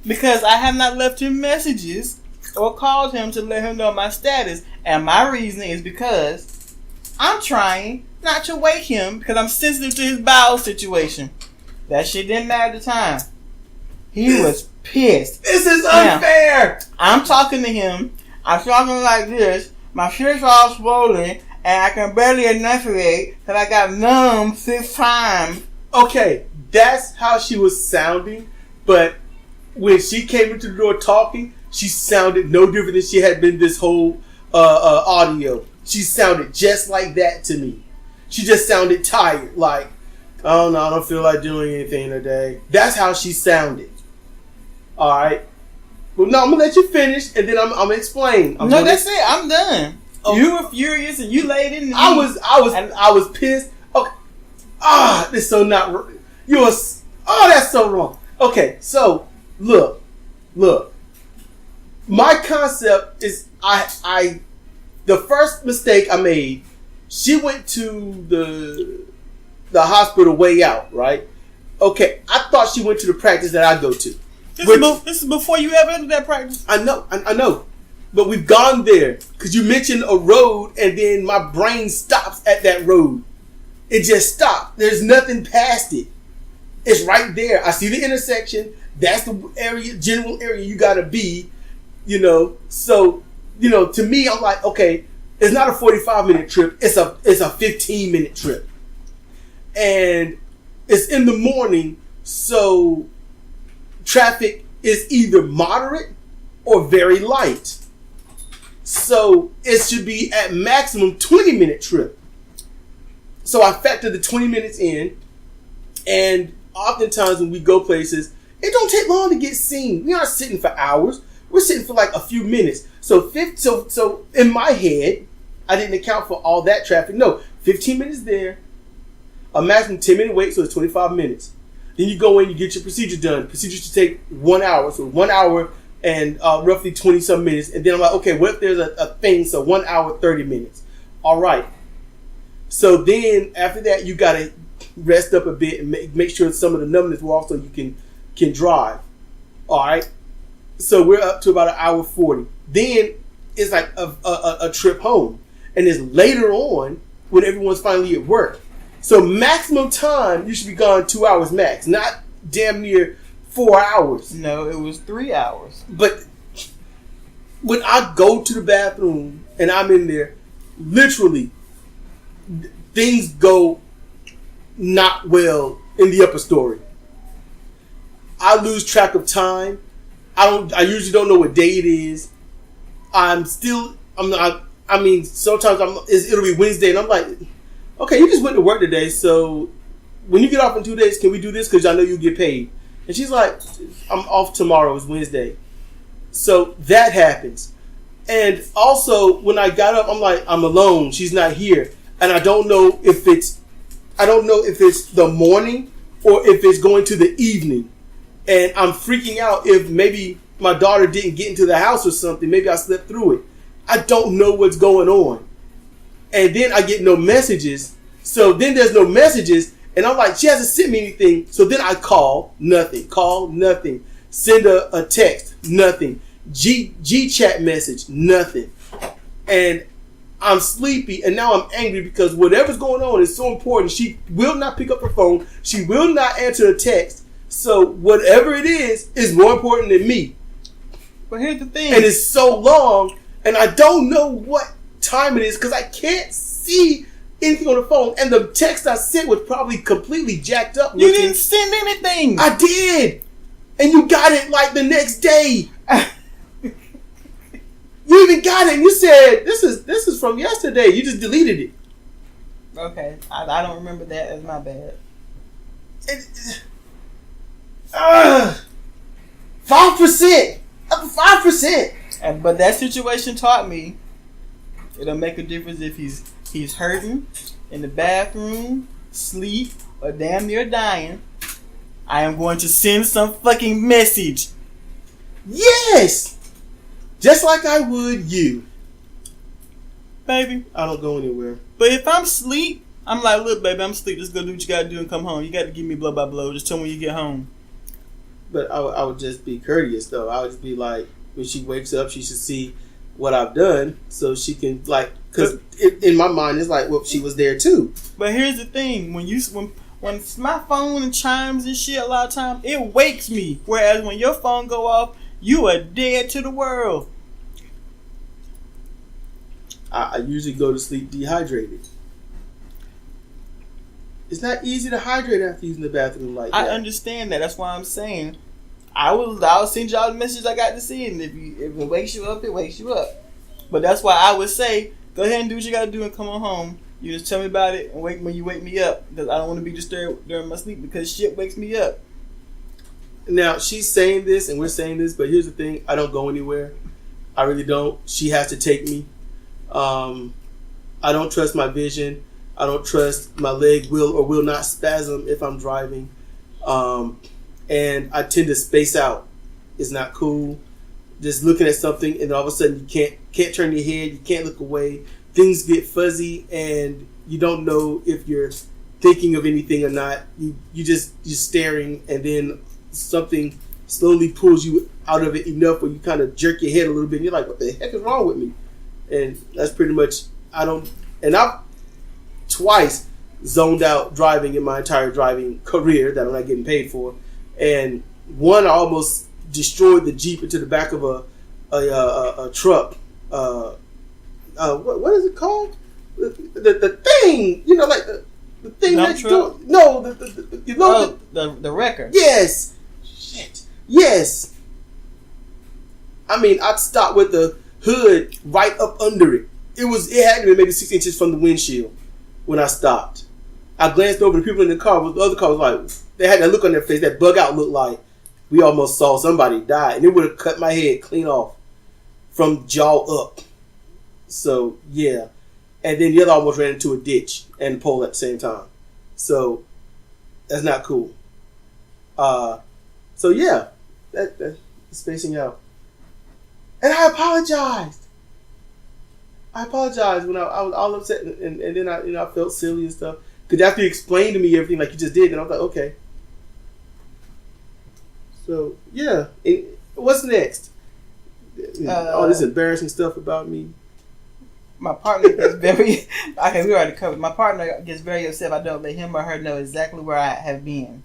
Because I have not left him messages or called him to let him know my status. And my reasoning is because I'm trying not to wake him because I'm sensitive to his bowel situation. That shit didn't matter at the time. He was pissed. This is unfair. Now, I'm talking to him. I'm talking like this. My shit's all swollen, and I can barely enunciate because I got numb 6 times. Okay, that's how she was sounding, but when she came into the door talking, she sounded no different than she had been this whole audio. She sounded just like that to me. She just sounded tired, like, oh no, I don't feel like doing anything today. That's how she sounded. Alright. Well, no, I'm gonna let you finish, and then I'm gonna explain. That's it. I'm done. Oh. You were furious, and you laid in. I was pissed. Okay. This is so not. That's so wrong. Okay, so look. My concept is the first mistake I made. She went to the hospital way out, right? Okay, I thought she went to the practice that I go to. This is before you ever entered that practice. I know. But we've gone there because you mentioned a road and then my brain stops at that road. It just stopped. There's nothing past it. It's right there. I see the intersection. That's the general area you got to be, So, to me, I'm like, okay, it's not a 45-minute trip. It's a 15-minute trip. And it's in the morning, so traffic is either moderate or very light. So it should be at maximum 20-minute trip. So I factor the 20 minutes in, and oftentimes when we go places, it don't take long to get seen. We aren't sitting for hours. We're sitting for like a few minutes. So in my head, I didn't account for all that traffic. No, 15 minutes there, a maximum 10-minute wait, so it's 25 minutes. Then you go in, you get your procedure done. Procedure should take 1 hour, so 1 hour and roughly 20-some minutes. And then I'm like, okay, what if there's a thing? So 1 hour, 30 minutes. All right. So then after that, you got to rest up a bit and make sure some of the numbness will off so you can drive. All right. So we're up to about 1 hour 40. Then it's like a trip home. And it's later on when everyone's finally at work. So maximum time, you should be gone 2 hours max, not damn near 4 hours. No, it was 3 hours. But when I go to the bathroom and I'm in there, literally, things go not well in the upper story. I lose track of time. I usually don't know what day it is. Sometimes it'll be Wednesday and I'm like, okay, you just went to work today, so when you get off in 2 days, can we do this? Because I know you'll get paid. And she's like, I'm off tomorrow. It's Wednesday. So that happens. And also, when I got up, I'm like, I'm alone. She's not here. And I don't know if it's the morning or if it's going to the evening. And I'm freaking out if maybe my daughter didn't get into the house or something. Maybe I slept through it. I don't know what's going on. And then I get no messages. So then there's no messages. And I'm like, she hasn't sent me anything. So then I call, nothing. Call, nothing. Send a text, nothing. G-chat message, nothing. And I'm sleepy. And now I'm angry because whatever's going on is so important. She will not pick up her phone. She will not answer a text. So whatever it is more important than me. But here's the thing. And it's so long. And I don't know what time it is because I can't see anything on the phone, and the text I sent was probably completely jacked up. You didn't send anything. I did, and you got it like the next day. You even got it. And you said this is from yesterday. You just deleted it. Okay, I don't remember that. That's my bad. 5%. 5%. But that situation taught me it'll make a difference if he's hurting in the bathroom, sleep, or damn near dying. I am going to send some fucking message. Yes! Just like I would you. Baby. I don't go anywhere. But if I'm asleep, I'm like, look, baby, I'm asleep. Just go do what you gotta do and come home. You gotta give me blow by blow. Just tell me when you get home. But I would just be courteous, though. I would just be like, when she wakes up, she should see what I've done so she can, like, because in my mind, it's like, well, she was there too. But here's the thing. When when my phone chimes and shit, a lot of times it wakes me. Whereas when your phone go off, you are dead to the world. I usually go to sleep dehydrated. It's not easy to hydrate after using the bathroom like that. I understand that. That's why I'm saying I'll send y'all the message I got to see, and if it wakes you up, it wakes you up. But that's why I would say, go ahead and do what you got to do and come on home. You just tell me about it and wait when you wake me up, because I don't want to be disturbed during my sleep because shit wakes me up. Now, she's saying this and we're saying this, but here's the thing. I don't go anywhere. I really don't. She has to take me. I don't trust my vision. I don't trust my leg will or will not spasm if I'm driving. And I tend to space out. It's not cool. Just looking at something and all of a sudden you can't turn your head. You can't look away. Things get fuzzy and you don't know if you're thinking of anything or not. You're staring, and then something slowly pulls you out of it enough where you kind of jerk your head a little bit and you're like, what the heck is wrong with me? And that's pretty much, I've twice zoned out driving in my entire driving career that I'm not getting paid for. And one, I almost destroyed the Jeep into the back of a truck. What is it called? The thing, like the thing Dump that's truck? doing. No, the wrecker. Yes. Shit. Yes. I mean, I'd stop with the hood right up under it. It had to be maybe 6 inches from the windshield when I stopped. I glanced over the people in the car. The other car was like, they had that look on their face, that bug out look like we almost saw somebody die. And it would have cut my head clean off from jaw up. So, yeah. And then the other almost ran into a ditch and pole at the same time. So, that's not cool. So, yeah. That's spacing out. And I apologized. When I was all upset, and then I felt silly and stuff. Because after you explained to me everything like you just did, then I was like, okay. So, yeah. And what's next? All this embarrassing stuff about me. My partner gets very... Okay, we already covered. My partner gets very upset if I don't let him or her know exactly where I have been.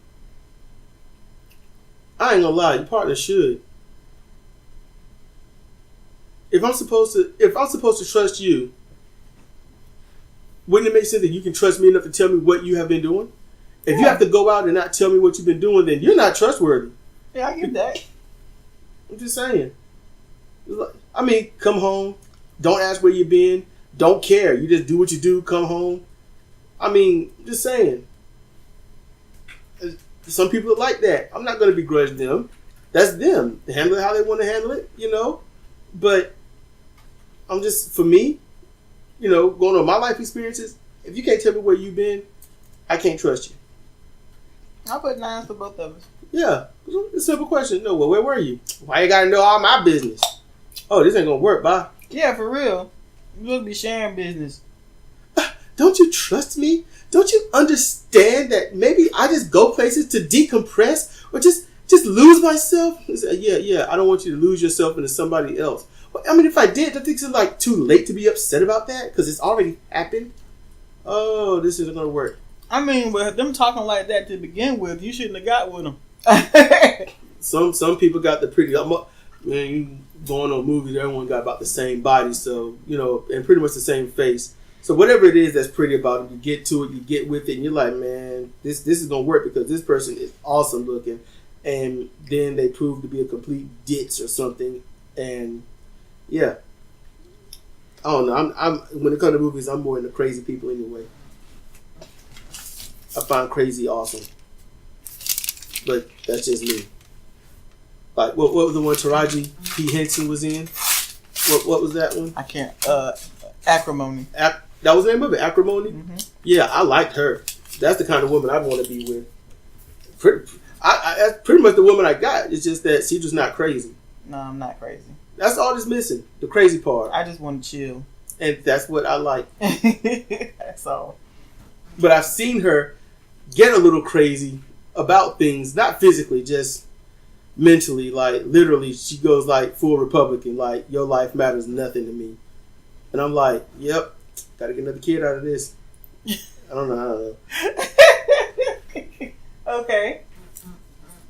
I ain't gonna lie. Your partner should. If I'm supposed to trust you, wouldn't it make sense that you can trust me enough to tell me what you have been doing? If you have to go out and not tell me what you've been doing, then you're not trustworthy. Yeah, I get that. I'm just saying. I mean, come home. Don't ask where you've been. Don't care. You just do what you do. Come home. I mean, just saying. Some people are like that. I'm not going to begrudge them. That's them. They handle it how they want to handle it, But I'm just, for me, going on my life experiences, if you can't tell me where you've been, I can't trust you. I'll put 9 for both of us. Yeah. It's a simple question. No, well, where were you? Why you got to know all my business? Oh, this ain't going to work. Bye. Yeah, for real. You're supposed to be sharing business. Don't you trust me? Don't you understand that maybe I just go places to decompress or just lose myself? Yeah. I don't want you to lose yourself into somebody else. I mean, if I did, I think it's like too late to be upset about that because it's already happened. Oh, this isn't going to work. I mean, with them talking like that to begin with, you shouldn't have got with them. Some people got the pretty... Man, you going on movies, everyone got about the same body, so, and pretty much the same face. So whatever it is that's pretty about it, you get to it, you get with it, and you're like, man, this is going to work because this person is awesome looking. And then they prove to be a complete ditz or something. And, yeah. I don't know. I'm when it comes to movies, I'm more into crazy people anyway. I find crazy awesome. But that's just me. Like, what was the one Taraji P. Henson was in? What was that one? I can't. Acrimony. That was the name of it, Acrimony? Mm-hmm. Yeah, I liked her. That's the kind of woman I want to be with. That's pretty much the woman I got. It's just that Sidra's not crazy. No, I'm not crazy. That's all that's missing. The crazy part. I just want to chill. And that's what I like. That's all. But I've seen her get a little crazy about things, not physically, just mentally. Like, literally, she goes like full Republican, like, your life matters nothing to me. And I'm like, yep, gotta get another kid out of this. I don't know. Okay.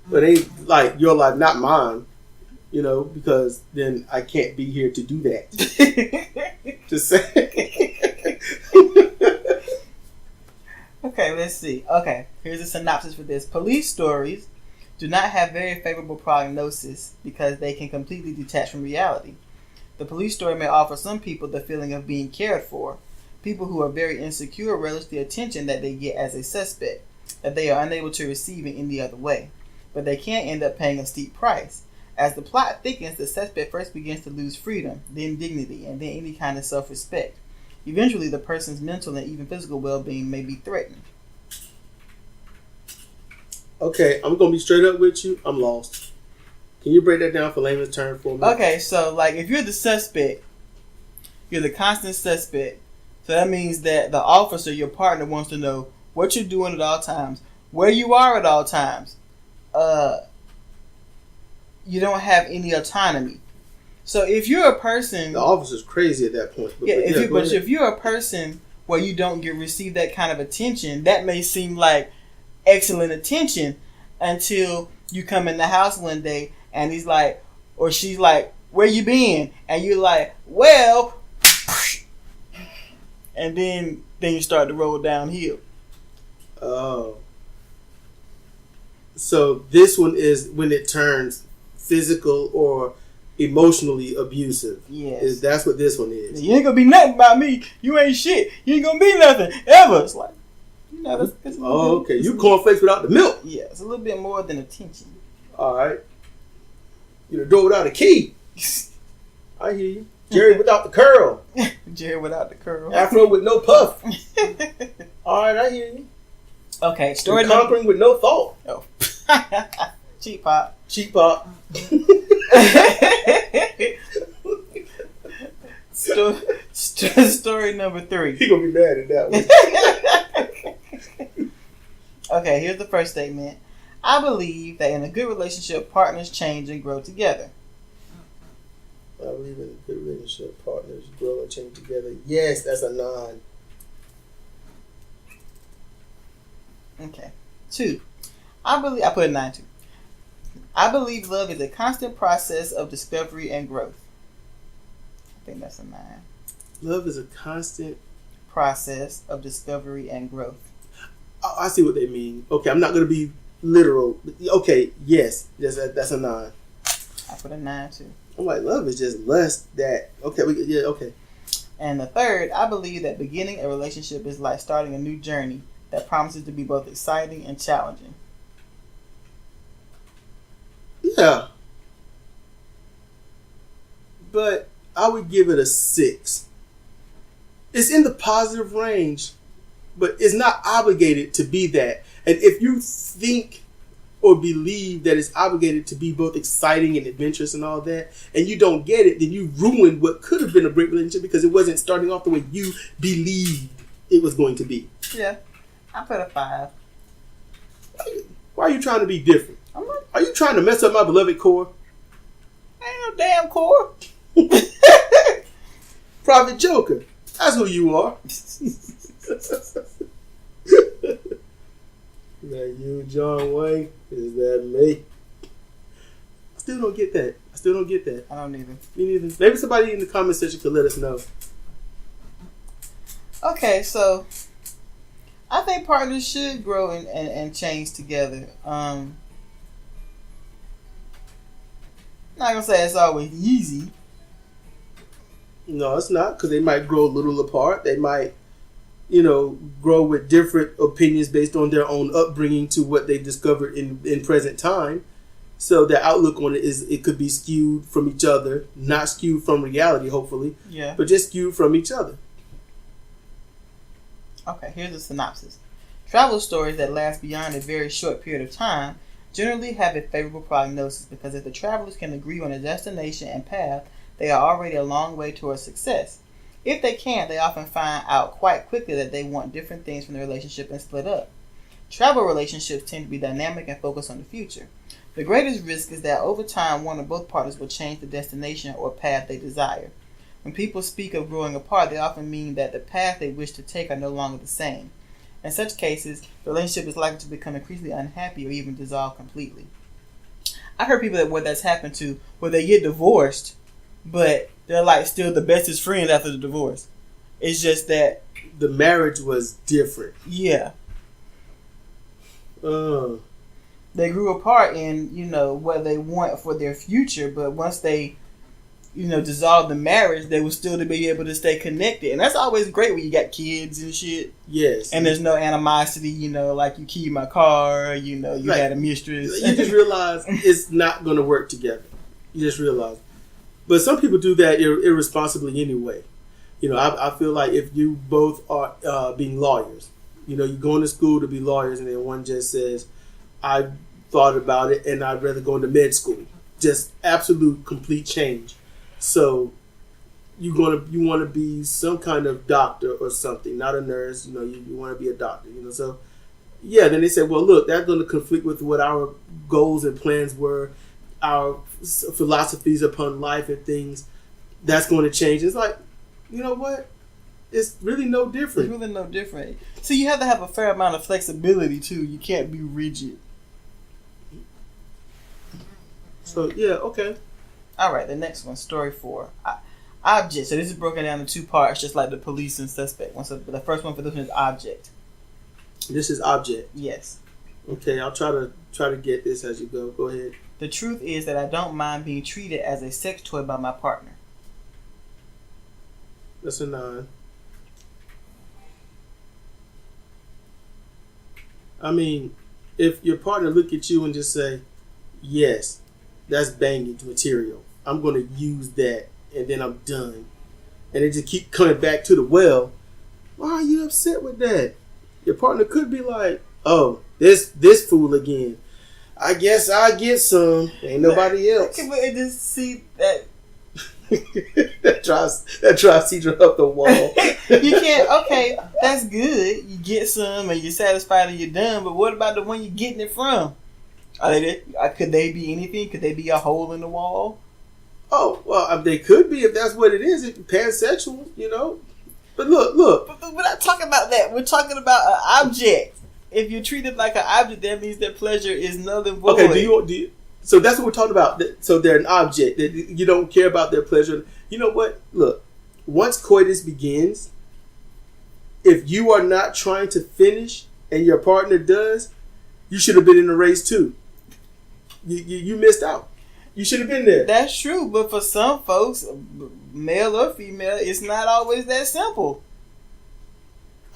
But ain't like your life, not mine. You know, because then I can't be here to do that. Just say. Okay, let's see. Okay, here's a synopsis for this. Police stories do not have very favorable prognosis because they can completely detach from reality. The police story may offer some people the feeling of being cared for. People who are very insecure relish the attention that they get as a suspect, that they are unable to receive in any other way. But they can end up paying a steep price. As the plot thickens, the suspect first begins to lose freedom, then dignity, and then any kind of self-respect. Eventually, the person's mental and even physical well-being may be threatened. Okay, I'm gonna be straight up with you. I'm lost. Can you break that down for layman's term for me? Okay, so like if you're the suspect, you're the constant suspect. So that means that the officer, your partner, wants to know what you're doing at all times, where you are at all times. You don't have any autonomy. So if you're a person, the officer's crazy at that point. If you're a person where you don't receive that kind of attention, that may seem like excellent attention until you come in the house one day and he's like, or she's like, "Where you been?" And you're like, "Well," and then you start to roll downhill. Oh. So this one is when it turns physical or emotionally abusive. Yes. That's what this one is. You ain't gonna be nothing about me. You ain't shit. You ain't gonna be nothing ever. It's like, you know, that's okay. You cornflakes without the milk. Yeah, it's a little bit more than attention. All right. You the door without a key. I hear you. Jerry without the curl. Jerry without the curl. Afro with no puff. All right, I hear you. Okay, story conquering with no thought. Oh. Cheap pop. Cheap pop. Story number 3. He gonna be mad at that one. Okay, here's the first statement. I believe that in a good relationship, partners change and grow together. I believe in a good relationship, partners grow and change together. Yes, that's a 9. Okay. 2. I put a 9 too. I believe love is a constant process of discovery and growth. I think that's a 9. Love is a constant process of discovery and growth. I see what they mean. Okay, I'm not going to be literal. Okay, yes, that's a 9. I put a 9 too. I'm like, love is just less that. Okay, okay. And the 3rd, I believe that beginning a relationship is like starting a new journey that promises to be both exciting and challenging. Yeah. But I would give it a 6. It's in the positive range, but it's not obligated to be that. And if you think or believe that it's obligated to be both exciting and adventurous and all that, and you don't get it, then you ruined what could have been a great relationship because it wasn't starting off the way you believed it was going to be. Yeah. I put a 5. Why are you trying to be different? Are you trying to mess up my beloved core? Ain't no damn core. Prophet Joker. That's who you are. That you, John Wayne? Is that me? I still don't get that. I don't either. Me neither. Maybe somebody in the comment section could let us know. Okay, so I think partners should grow and change together. Not gonna say it's always easy. No, it's not, because they might grow a little apart. They might, grow with different opinions based on their own upbringing to what they've discovered in present time. So their outlook on it could be skewed from each other, not skewed from reality, hopefully. Yeah. But just skewed from each other. Okay, here's the synopsis. Travel stories that last beyond a very short period of time generally have a favorable prognosis because if the travelers can agree on a destination and path, they are already a long way towards success. If they can't, they often find out quite quickly that they want different things from the relationship and split up. Travel relationships tend to be dynamic and focused on the future. The greatest risk is that over time, one or both parties will change the destination or path they desire. When people speak of growing apart, they often mean that the path they wish to take are no longer the same. In such cases, the relationship is likely to become increasingly unhappy or even dissolve completely. I heard people where that's happened to, where they get divorced, but they're like still the bestest friends after the divorce. It's just that the marriage was different. Yeah. They grew apart in, what they want for their future, but once they, dissolve the marriage, they will still to be able to stay connected. And that's always great when you got kids and shit. Yes. And there's no animosity, like you keyed my car, you had a mistress. You just realize it's not going to work together. You just realize. But some people do that irresponsibly anyway. I feel like if you both are being lawyers, you're going to school to be lawyers, and then one just says, I thought about it and I'd rather go into med school. Just absolute complete change. So you want to be some kind of doctor or something, not a nurse. You want to be a doctor. So yeah. Then they said, well, look, that's going to conflict with what our goals and plans were, our philosophies upon life and things. That's going to change. It's like, you know what? It's really no different. It's really no different. So you have to have a fair amount of flexibility too. You can't be rigid. So yeah, okay. All right, the next one, story 4. Object. So this is broken down in 2 parts, just like the police and suspect. So the first one for this one is object. This is object. Yes. Okay, I'll try to get this as you go. Go ahead. The truth is that I don't mind being treated as a sex toy by my partner. That's a 9. I mean, if your partner look at you and just say, yes, that's banging material, I'm going to use that and then I'm done, and they just keep coming back to the well, why are you upset with that? Your partner could be like, oh, this fool again. I guess I'll get some. Ain't nobody else. Can we just see that? that drives Sidra up the wall. You can't. Okay, that's good. You get some and you're satisfied and you're done. But what about the one you're getting it from? Could they be anything? Could they be a hole in the wall? Oh well, they could be if that's what it is. It's pansexual, But look. But we're not talking about that. We're talking about an object. If you're treated like an object, that means that pleasure is null and void. Okay. Do you? So that's what we're talking about. So they're an object. You don't care about their pleasure. You know what? Look, once coitus begins, if you are not trying to finish and your partner does, you should have been in the race too. You missed out. You should have been there. That's true, but for some folks, male or female, it's not always that simple.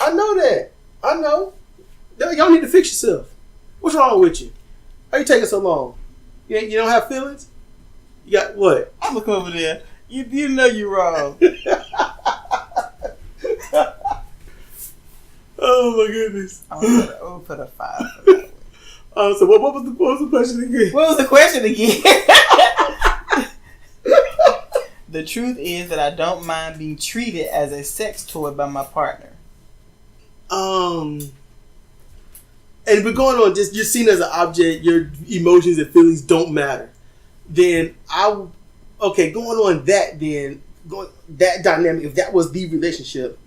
I know that. I know. Y'all need to fix yourself. What's wrong with you? Why are you taking so long? You don't have feelings? You got what? I'm looking over there. You know you're wrong. Oh my goodness. I'm gonna put a 5 for that one. So what was the question again? What was the question again? The truth is that I don't mind being treated as a sex toy by my partner. And we're going on just you're seen as an object, your emotions and feelings don't matter. Then going on that that dynamic, if that was the relationship,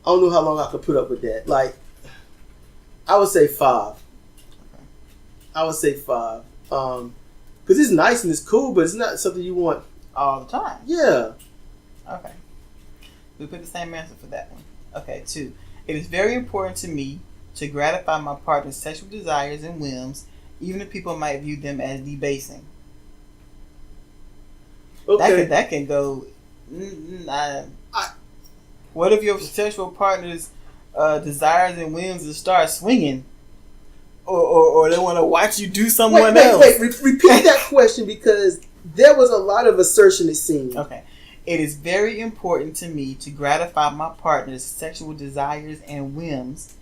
I don't know how long I could put up with that. Like, I would say 5. I would say 5. Because it's nice and it's cool, but it's not something you want all the time. Yeah. Okay. We put the same answer for that one. Okay, 2. It is very important to me to gratify my partner's sexual desires and whims, even if people might view them as debasing. Okay. That can go. What if your sexual partner's desires and whims is start swinging, or they want to watch you do someone else? Wait. Repeat that question, because there was a lot of assertion it seemed. Okay. It is very important to me to gratify my partner's sexual desires and whims,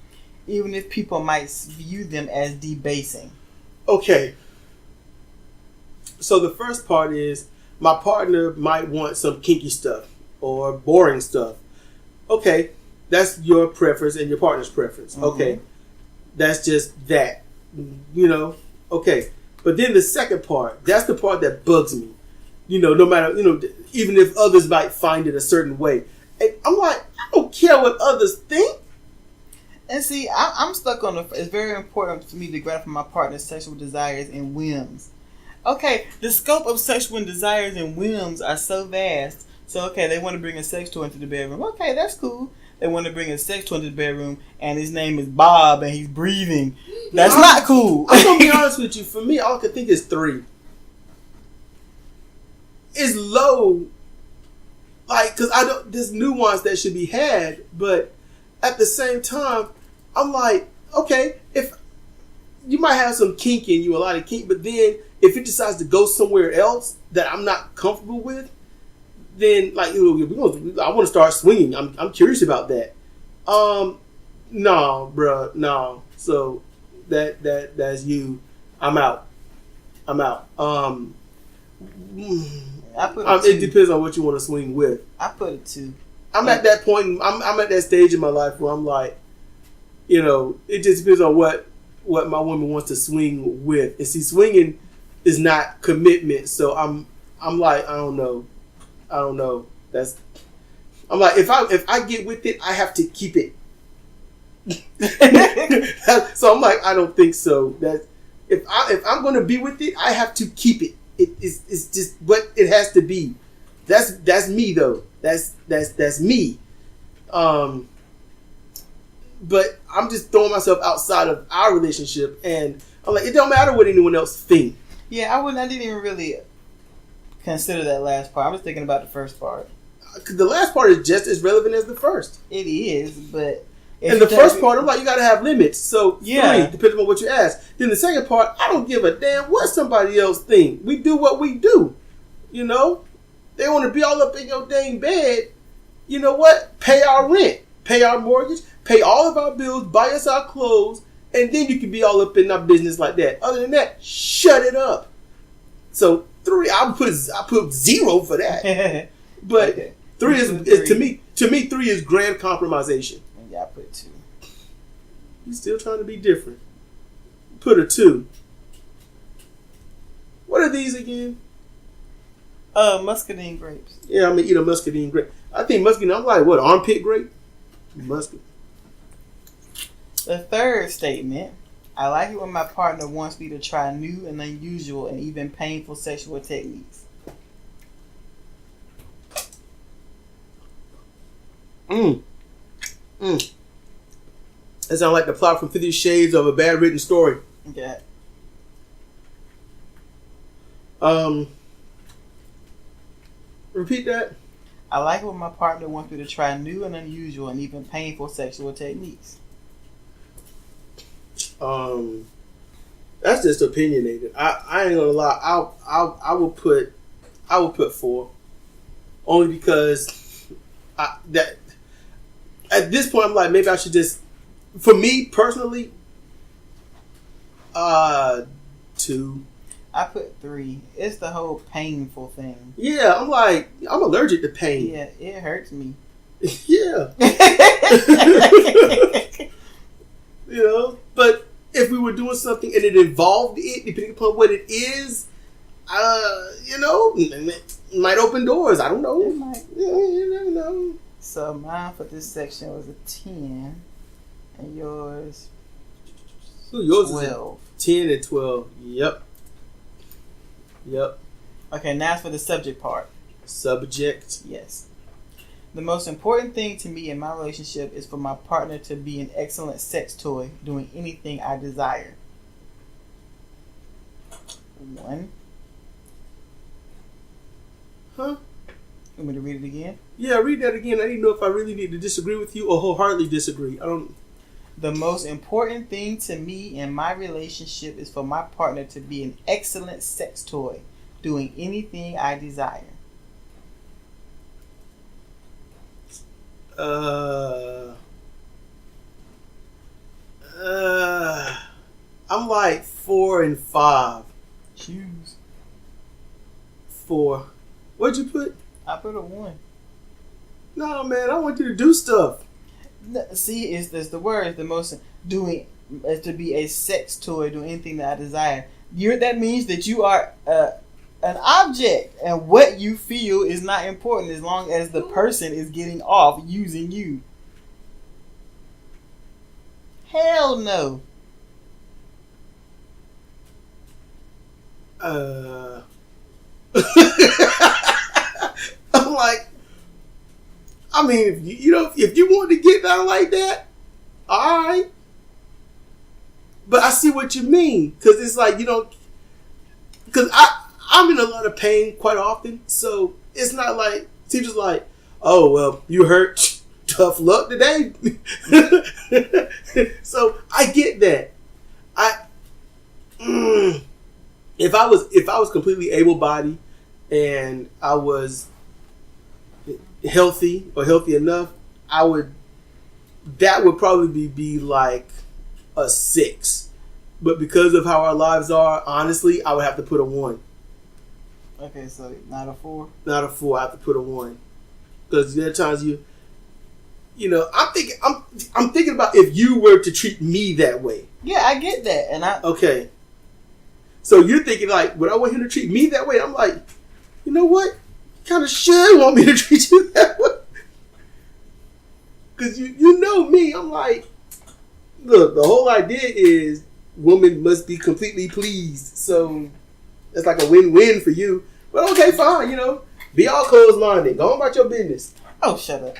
even if people might view them as debasing. Okay. So the first part is, my partner might want some kinky stuff or boring stuff. Okay. That's your preference and your partner's preference. Mm-hmm. Okay. That's just that. Okay. But then the second part, that's the part that bugs me. No matter, even if others might find it a certain way. And I'm like, I don't care what others think. And see, I'm stuck on it's very important for me to gratify my partner's sexual desires and whims. Okay, the scope of sexual desires and whims are so vast. So, okay, they want to bring a sex toy into the bedroom. Okay, that's cool. They want to bring a sex toy into the bedroom, and his name is Bob, and he's breathing. That's not cool. I'm going to be honest with you. For me, all I can think is 3. It's low. Like, because there's nuance that should be had, but at the same time, I'm like, okay, if you might have some kink in you, a lot of kink, but then if it decides to go somewhere else that I'm not comfortable with, then like I want to start swinging. I'm curious about that. No, bruh, no. So that's you. I'm out. I put it depends on what you want to swing with. I put it 2. I'm at that point. I'm at that stage in my life where I'm like, it just depends on what my woman wants to swing with. And see, swinging is not commitment. So I'm like, I don't know. I'm like, if I get with it, I have to keep it. So I'm like, I don't think so. That if I'm going to be with it, I have to keep it. It's just what it has to be. That's me though. That's me. But I'm just throwing myself outside of our relationship, and I'm like, it don't matter what anyone else think. Yeah, I didn't even really consider that last part. I was thinking about the first part. The last part is just as relevant as the first. It is, but and the first part, I'm like, you got to have limits. So yeah, 3, depending on what you ask. Then the second part, I don't give a damn what somebody else think. We do what we do. They want to be all up in your dang bed. You know what? Pay our rent, pay our mortgage, pay all of our bills, buy us our clothes, and then you can be all up in our business like that. Other than that, shut it up. So 3, I put 0 for that. But okay. 3 is to me 3 is grand compromisation. Yeah, I put 2. You still trying to be different. Put a 2. What are these again? Muscadine grapes. Yeah, I'm gonna eat a muscadine grape. I think muscadine. I'm like, what, armpit grape? Muscadine. The third statement. I like it when my partner wants me to try new and unusual and even painful sexual techniques. That sounds like the plot from 50 Shades of a Bad Written Story. Okay. Repeat that. I like it when my partner wants me to try new and unusual and even painful sexual techniques. That's just opinionated. I ain't gonna lie. I will put 4, only because at this point I'm like, maybe I should just, for me personally, 2. I put 3. It's the whole painful thing. Yeah, I'm like, I'm allergic to pain. Yeah, it hurts me. Yeah. But if we were doing something and it involved it, depending upon what it is, it might open doors. I don't know. It might. You never know. So mine for this section was a 10, and yours. So yours 12. Is 10 and 12. Yep. Okay, now for the subject part. Subject. Yes. The most important thing to me in my relationship is for my partner to be an excellent sex toy, doing anything I desire. 1. Huh? You want me to read it again? Yeah, read that again. I need to know if I really need to disagree with you or wholeheartedly disagree. I don't. The most important thing to me in my relationship is for my partner to be an excellent sex toy, doing anything I desire. I'm like 4 and 5. Choose. 4. What'd you put? I put a 1. No, man, I want you to do stuff. See, it's the word. The most doing is to be a sex toy, doing anything that I desire. That means that you are an object, and what you feel is not important as long as the person is getting off using you. Hell no. I'm like, I mean, if you want to get down like that, all right. But I see what you mean, because it's like, because I'm in a lot of pain quite often, so it's not like teachers like, oh well, you hurt, tough luck today. So I get that. If I was completely able-bodied and I was healthy or healthy enough, that would probably be like a 6. But because of how our lives are, honestly, I would have to put a 1. Okay, so not a 4? Not a 4. I have to put a 1. Because there are times I'm thinking about if you were to treat me that way. Yeah, I get that, okay. So you're thinking like, would I want him to treat me that way? I'm like, you know what? You kind of should want me to treat you that way. Because you know me. I'm like, look, the whole idea is women must be completely pleased. So it's like a win-win for you. But okay, fine, be all closed-minded. Go on about your business. Oh, shut up.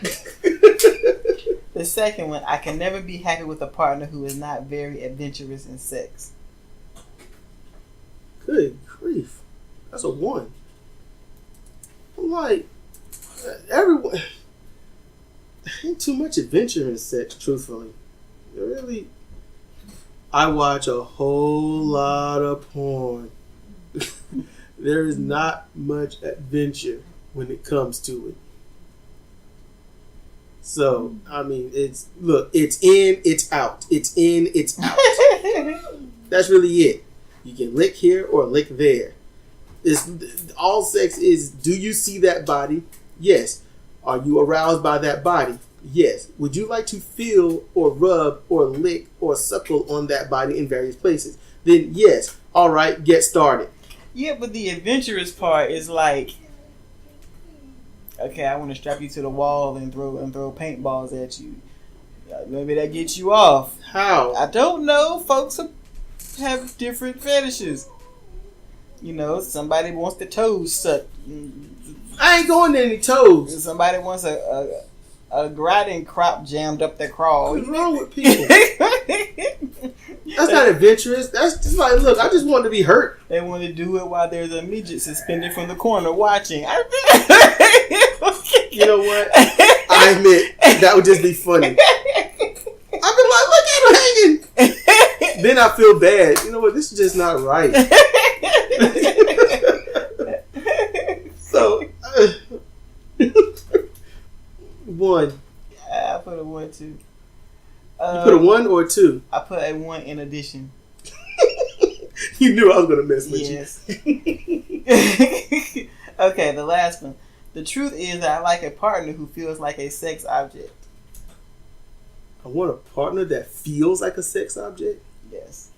The second one, I can never be happy with a partner who is not very adventurous in sex. Good grief. That's a 1. I'm like, everyone... ain't too much adventure in sex, truthfully. Really, I watch a whole lot of porn. There is not much adventure when it comes to it. So, I mean, it's in, it's out. It's in, it's out. That's really it. You can lick here or lick there. All sex is, do you see that body? Yes. Are you aroused by that body? Yes. Would you like to feel or rub or lick or suckle on that body in various places? Then yes. All right, get started. Yeah, but the adventurous part is like, okay, I want to strap you to the wall and throw paintballs at you. Maybe that gets you off. How? I don't know. Folks have different fetishes. Somebody wants the toes sucked. I ain't going to any toes. Somebody wants a grinding crop jammed up their crawl. What's wrong with people? That's not adventurous. That's just like, look, I just want to be hurt. They want to do it while there's a midget suspended from the corner watching. You know what? I admit, that would just be funny. I'd be like, look at him hanging. Then I feel bad. You know what? This is just not right. So, 1. I put a 1 too. You put a 1 or a 2? I put a 1 in addition. You knew I was going to mess with you. Okay, the last one. The truth is that I like a partner who feels like a sex object. I want a partner that feels like a sex object? Yes.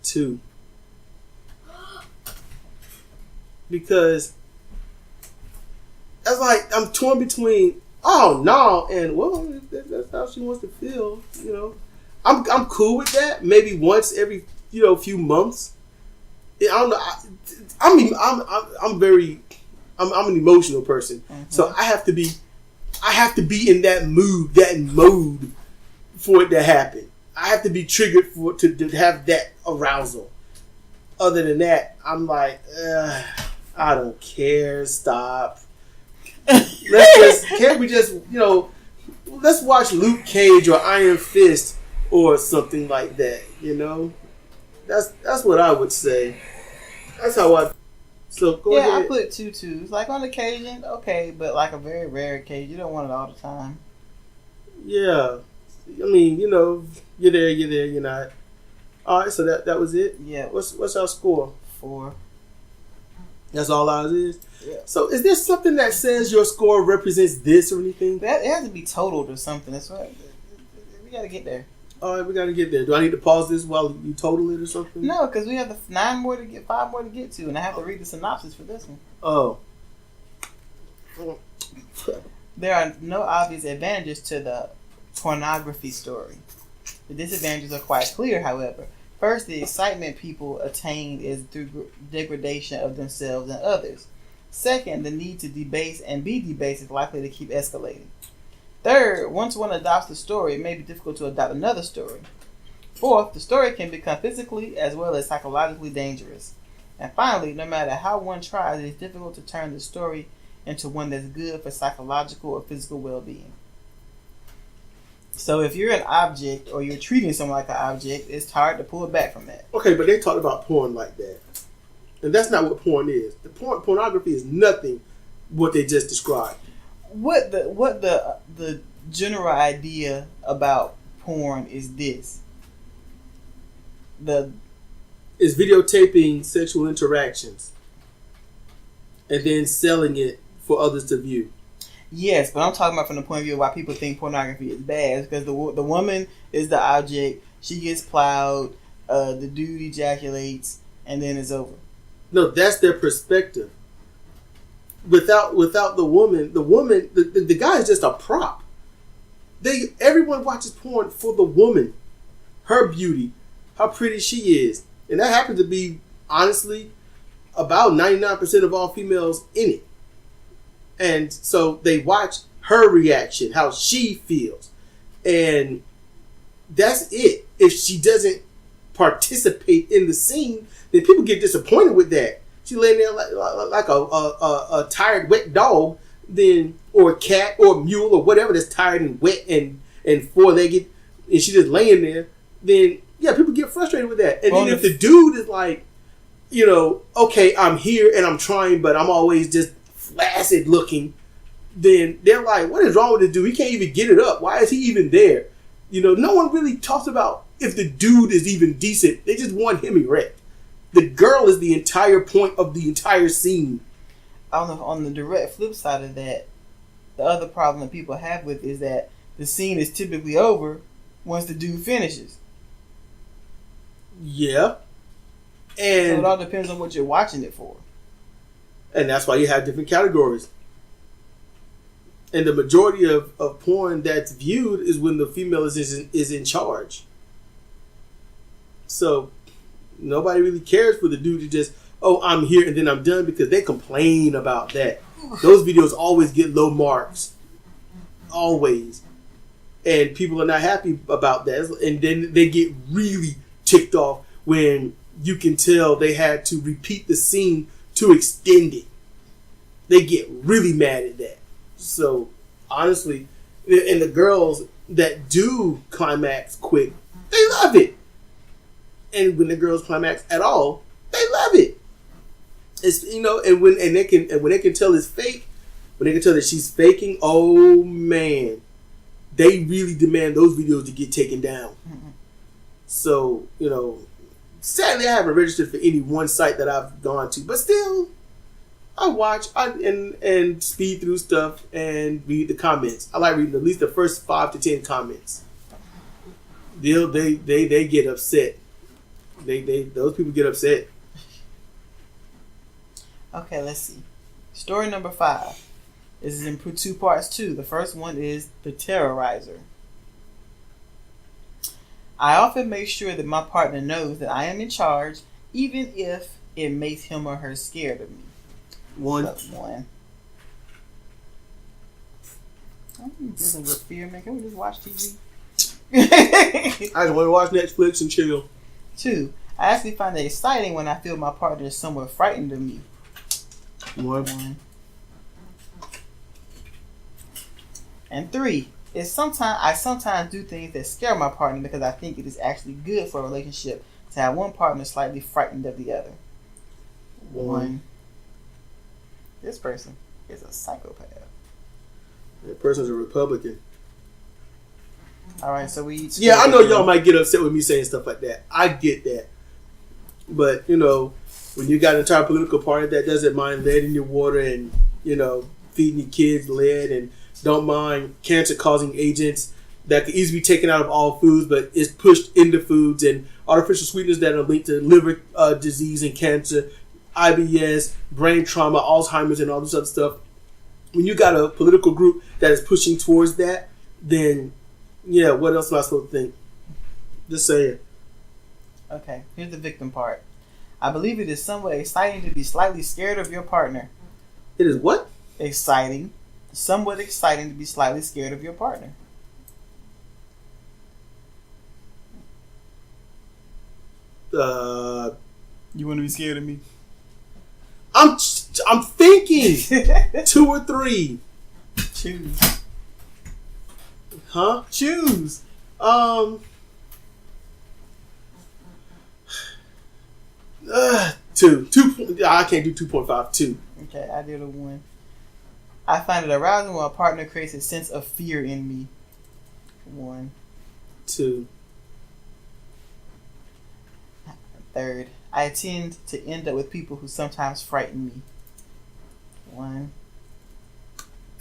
2. Because that's like, I'm torn between, oh no, and well, that's how she wants to feel, I'm cool with that. Maybe once every, few months. I don't know. I'm an emotional person, so I have to be in that mode for it to happen. I have to be triggered for it to have that arousal. Other than that, I'm like, I don't care. Stop. Can't we just, let's watch Luke Cage or Iron Fist or something like that, That's what I would say. That's how I... So, go ahead. Yeah, I put 2 2s. Like, on occasion, okay, but like a very rare occasion. You don't want it all the time. Yeah. I mean, you're there, you're not. All right, so that was it? Yeah. What's our score? 4. That's all ours is? Yeah. So is there something that says your score represents this or anything? It has to be totaled or something. That's right. We got to get there. All right, we got to get there. Do I need to pause this while you total it or something? No, because we have 5 more to get to, and I have to read the synopsis for this one. Oh. There are no obvious advantages to the pornography story. The disadvantages are quite clear, however. First, the excitement people attain is through degradation of themselves and others. Second, the need to debase and be debased is likely to keep escalating. Third, once one adopts the story, it may be difficult to adopt another story. Fourth, the story can become physically as well as psychologically dangerous. And finally, no matter how one tries, it is difficult to turn the story into one that's good for psychological or physical well-being. So if you're an object or you're treating someone like an object, it's hard to pull it back from that. Okay, but they talk about porn like that. And that's not what porn is. The pornography is nothing what they just described. What the general idea about porn is this. Is videotaping sexual interactions and then selling it for others to view. Yes, but I'm talking about from the point of view of why people think pornography is bad. Because the woman is the object, she gets plowed, the dude ejaculates, and then it's over. No, that's their perspective. Without the woman, the guy is just a prop. Everyone watches porn for the woman, her beauty, how pretty she is. And that happens to be, honestly, about 99% of all females in it. And so they watch her reaction, how she feels. And that's it. If she doesn't participate in the scene, then people get disappointed with that. She's laying there like a tired, wet dog, then, or a cat or a mule or whatever that's tired and wet and four-legged, and she's just laying there, then yeah, people get frustrated with that. And then if the dude is like, okay, I'm here and I'm trying, but I'm always just flaccid looking, then they're like, what is wrong with this dude? He can't even get it up. Why is he even there? No one really talks about if the dude is even decent. They just want him erect. The girl is the entire point of the entire scene. On the direct flip side of that, the other problem that people have with is that the scene is typically over once the dude finishes. Yeah. And so it all depends on what you're watching it for. And that's why you have different categories. And the majority of porn that's viewed is when the female is in charge. So nobody really cares for the dude to just, I'm here and then I'm done, because they complain about that. Those videos always get low marks. Always. And people are not happy about that. And then they get really ticked off when you can tell they had to repeat the scene to extend it. They get really mad at that. So, honestly, and the girls that do climax quick, they love it. And when the girls climax at all, they love it. It's and when they can tell it's fake, when they can tell that she's faking, oh man, they really demand those videos to get taken down. Mm-hmm. So, sadly I haven't registered for any one site that I've gone to, but still I watch and speed through stuff and read the comments. I like reading at least the first 5 to 10 comments. They get upset. Those people get upset. Okay, let's see. Story number 5. This is in 2 parts too. The first one is the terrorizer. I often make sure that my partner knows that I am in charge, even if it makes him or her scared of me. One. I'm dealing with fear, man. Can we just watch TV? I just want to watch Netflix and chill. 2. I actually find it exciting when I feel my partner is somewhat frightened of me. One. And 3. I sometimes do things that scare my partner because I think it is actually good for a relationship to have one partner slightly frightened of the other. 1. This person is a psychopath. That person's a Republican. Alright, so we... Yeah, I know y'all might get upset with me saying stuff like that. I get that. But, when you got an entire political party that doesn't mind lead in your water and, feeding your kids lead and don't mind cancer-causing agents that could easily be taken out of all foods but is pushed into foods, and artificial sweeteners that are linked to liver disease and cancer, IBS, brain trauma, Alzheimer's, and all this other stuff. When you got a political group that is pushing towards that, then, yeah, what else am I supposed to think? Just saying. Okay, here's the victim part. I believe it is somewhat exciting to be slightly scared of your partner. It is what? Exciting. Somewhat exciting to be slightly scared of your partner. You want to be scared of me? I'm thinking 2 or 3. Choose. Huh? Choose. 2. I can't do 2.5. 2. Okay, I did a 1. I find it arousing when a partner creates a sense of fear in me. 1. 2. 3rd. I tend to end up with people who sometimes frighten me. 1.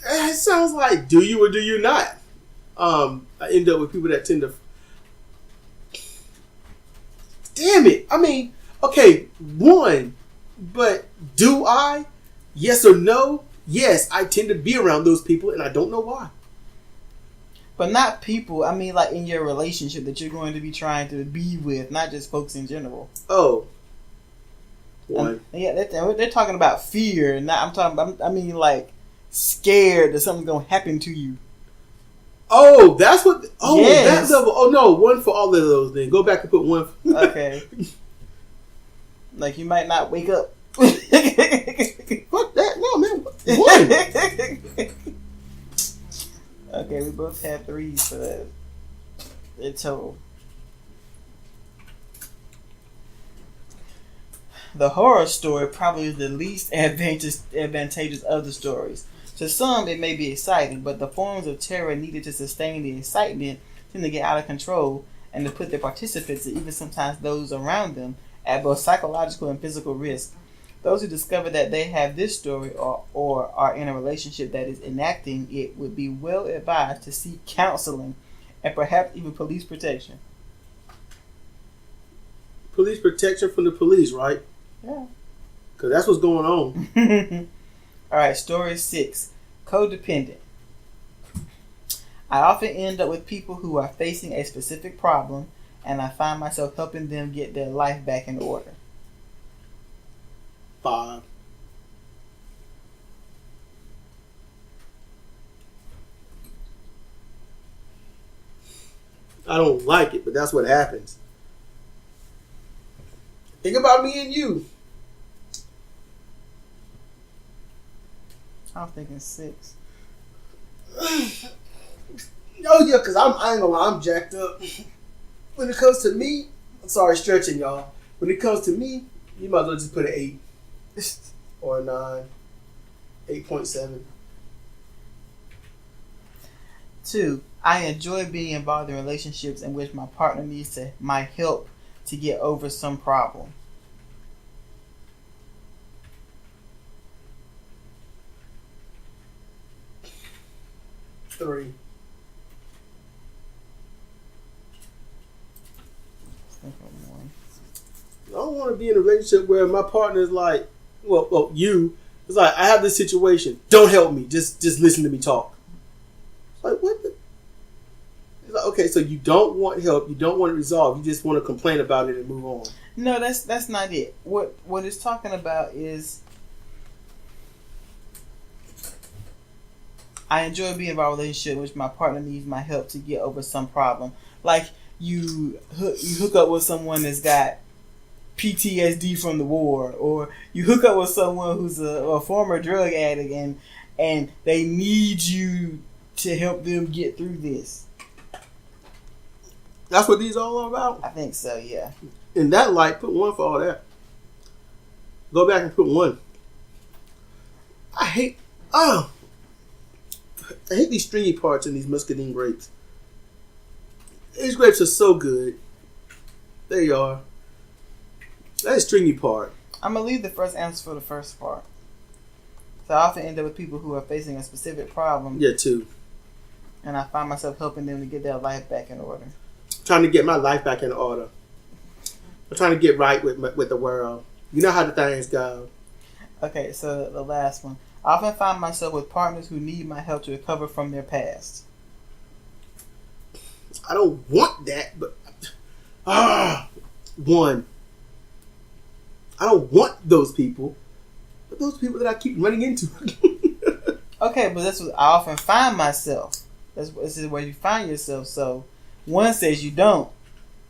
It sounds like do you or do you not? I end up with people that tend to. Damn it! I mean, okay, 1, but do I? Yes or no? Yes, I tend to be around those people, and I don't know why. But not people. I mean, like in your relationship that you're going to be trying to be with, not just folks in general. Oh. 1. Yeah, they're talking about fear. Not I mean, like scared that something's gonna happen to you. Oh, that's what. Oh, yes. That level. Oh no, 1 for all of those. Then go back and put 1. Okay. Like you might not wake up. Fuck that. No, man. 1. Okay, we both had 3s for that. In total. The horror story probably is the least advantageous of the stories. To some, it may be exciting, but the forms of terror needed to sustain the excitement tend to get out of control and to put their participants, and even sometimes those around them, at both psychological and physical risk. Those who discover that they have this story or are in a relationship that is enacting it would be well advised to seek counseling and perhaps even police protection. Police protection from the police, right? Yeah. Because that's what's going on. Alright, story 6. Codependent. I often end up with people who are facing a specific problem, and I find myself helping them get their life back in order. 5. I don't like it, but that's what happens. Think about me and you. I'm thinking 6. Oh yeah, because I ain't gonna lie, I'm jacked up. When it comes to me, I'm sorry, stretching y'all. When it comes to me, you might as well just put an 8 or a 9, 8.7. 2. I enjoy being involved in relationships in which my partner needs my help to get over some problem. 3. I don't want to be in a relationship where my partner is like, well, you. It's like, I have this situation. Don't help me. Just listen to me talk. It's like, what the? It's like, okay, so you don't want help. You don't want it resolved. You just want to complain about it and move on. No, that's not it. What it's talking about is I enjoy being in a relationship in which my partner needs my help to get over some problem. Like you hook up with someone that's got PTSD from the war, or you hook up with someone who's a former drug addict and they need you to help them get through this. That's what these all are about? I think so, yeah. In that light, put 1 for all that. Go back and put 1. I hate these stringy parts in these muscadine grapes. These grapes are so good. There you are. That stringy part. I'm going to leave the first answer for the first part. So I often end up with people who are facing a specific problem. Yeah, 2. And I find myself helping them to get their life back in order. I'm trying to get my life back in order. I'm trying to get right with the world. You know how the things go. Okay, so the last one. I often find myself with partners who need my help to recover from their past. I don't want that, but One, I don't want those people, but those people that I keep running into. Okay, but that's what I often find myself. This is where you find yourself. So one says you don't,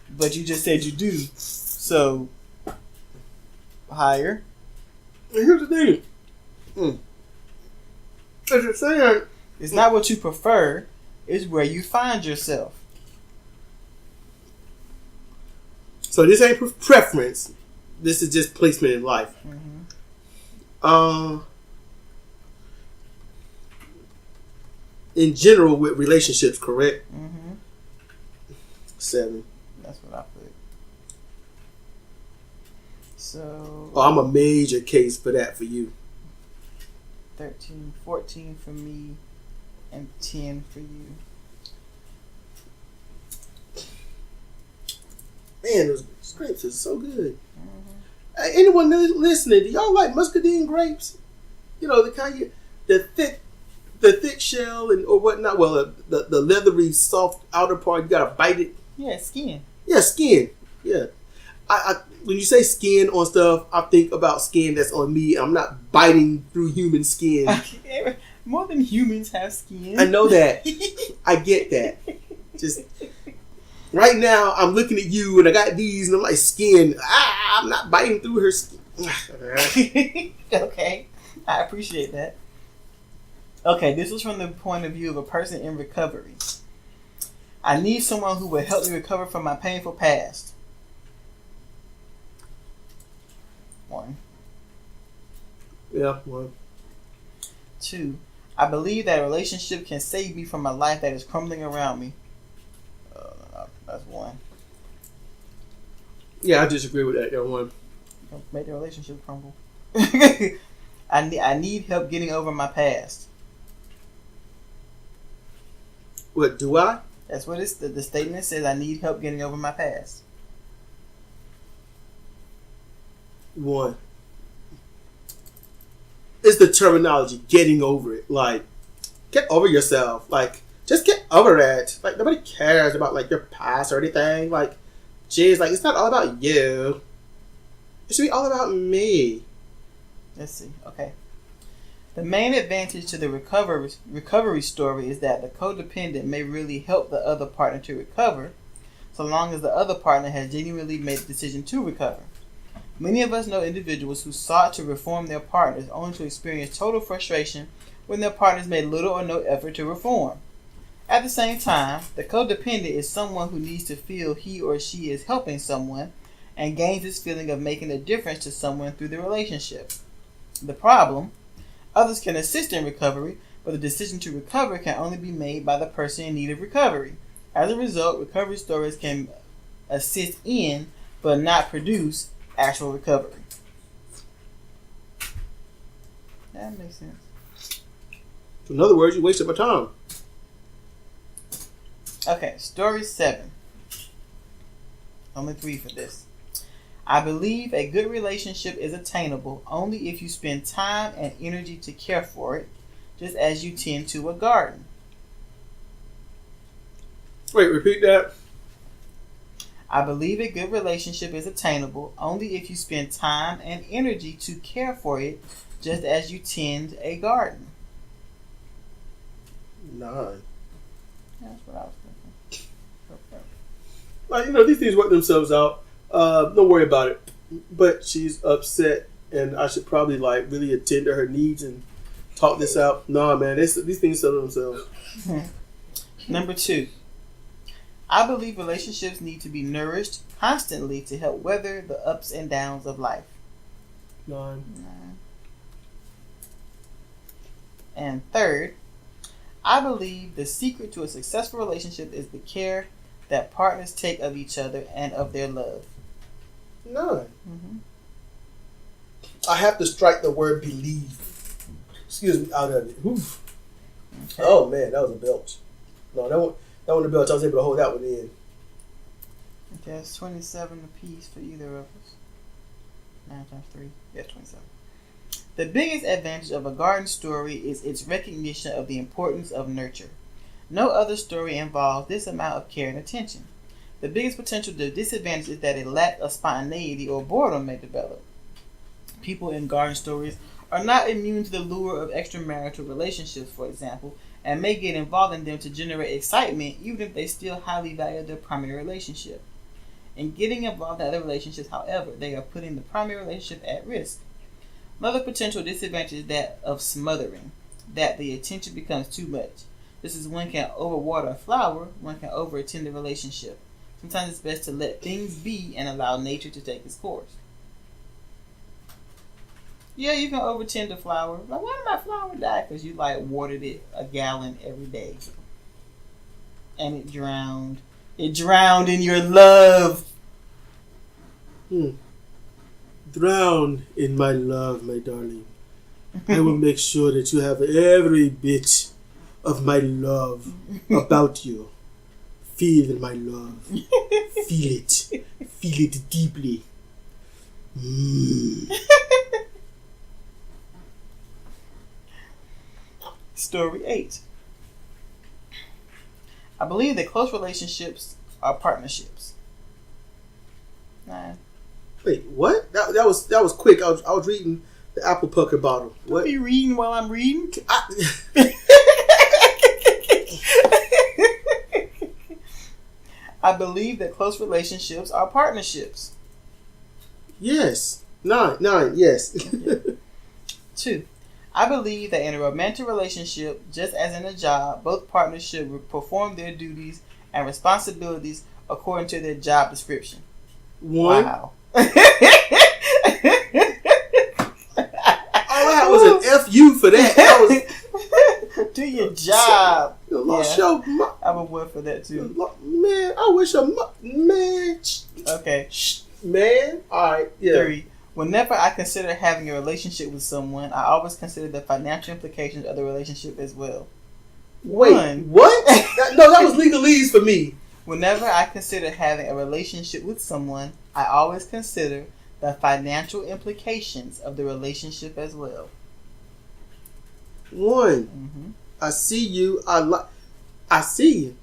but you just said you do. So higher. And here's the thing. As you're saying, it's not what you prefer. It's where you find yourself. So this ain't preference. This is just placement in life. Mm-hmm. In general, with relationships, correct? Mm-hmm. 7. That's what I put. So. Oh, I'm a major case for that for you. 13, 14 for me, and 10 for you. Man, those grapes are so good. Mm-hmm. Hey, anyone listening, do y'all like muscadine grapes? You know, the kind the thick shell and or whatnot. Well, the leathery, soft outer part. You gotta bite it. Yeah, skin. Yeah, skin. Yeah. I when you say skin on stuff, I think about skin that's on me. I'm not biting through human skin. More than humans have skin. I know that. I get that. Just right now, I'm looking at you and I got these and I'm like, skin. I'm not biting through her skin. Okay. I appreciate that. Okay, this was from the point of view of a person in recovery. I need someone who will help me recover from my painful past. 1. Yeah, 1. 2. I believe that a relationship can save me from a life that is crumbling around me. That's 1. Yeah, I disagree with that. 1. Don't make the relationship crumble. I need help getting over my past. What, do I? That's what the statement says. I need help getting over my past. 1. It's the terminology, getting over it. Like, get over yourself. Like, just get over it. Like, nobody cares about, like, your past or anything. Like, geez, like, it's not all about you. It should be all about me. Let's see. Okay. The main advantage to the recovery story is that the codependent may really help the other partner to recover, so long as the other partner has genuinely made the decision to recover. Many of us know individuals who sought to reform their partners only to experience total frustration when their partners made little or no effort to reform. At the same time, the codependent is someone who needs to feel he or she is helping someone and gains this feeling of making a difference to someone through the relationship. The problem: others can assist in recovery, but the decision to recover can only be made by the person in need of recovery. As a result, recovery stories can assist in, but not produce, actual recovery. That makes sense. In other words, you wasted my time. Okay, story 7. Only 3 for this. I believe a good relationship is attainable only if you spend time and energy to care for it, just as you tend to a garden. Wait, repeat that. I believe a good relationship is attainable only if you spend time and energy to care for it, just as you tend a garden. 9. That's what I was thinking. Okay. Like, you know, these things work themselves out. Don't worry about it. But she's upset, and I should probably like really attend to her needs and talk this out. Nah, man, these things settle themselves. Number 2. I believe relationships need to be nourished constantly to help weather the ups and downs of life. 9. And 3rd, I believe the secret to a successful relationship is the care that partners take of each other and of their love. 9. Mm-hmm. I have to strike the word believe. Excuse me, out of it. Oof. Okay. Oh man, that was a belch. No, that one a belch. I was able to hold that one in. Okay, it's 27 apiece for either of us. 9 times 3. Yeah, 27. The biggest advantage of a garden story is its recognition of the importance of nurture. No other story involves this amount of care and attention. The biggest potential disadvantage is that a lack of spontaneity or boredom may develop. People in garden stories are not immune to the lure of extramarital relationships, for example, and may get involved in them to generate excitement even if they still highly value their primary relationship. In getting involved in other relationships, however, they are putting the primary relationship at risk. Another potential disadvantage is that of smothering, that the attention becomes too much. This is one can overwater a flower, one can overattend the relationship. Sometimes it's best to let things be and allow nature to take its course. Yeah, you can overtend a flower. Like, why did my flower die? Because you watered it a gallon every day. And it drowned. It drowned in your love. Drown in my love, my darling. I will make sure that you have every bit of my love about you. Feel my love. Feel it. Feel it deeply. Story 8. I believe that close relationships are partnerships. 9. Wait, what? That was quick. I was reading the apple pucker bottle. What? Be reading while I'm reading. I believe that close relationships are partnerships. Yes. 9. Yes. 2. I believe that in a romantic relationship, just as in a job, both partners should perform their duties and responsibilities according to their job description. 1. Wow. All I was an FU for that. Do your job. Yeah. I'm a one for that too. Man, I wish man. Okay. Man. All right. Yeah. 3. Whenever I consider having a relationship with someone, I always consider the financial implications of the relationship as well. Wait, 1. what? That was legalese for me. Whenever I consider having a relationship with someone, I always consider the financial implications of the relationship as well. 1. Mm-hmm. I see you. I see you.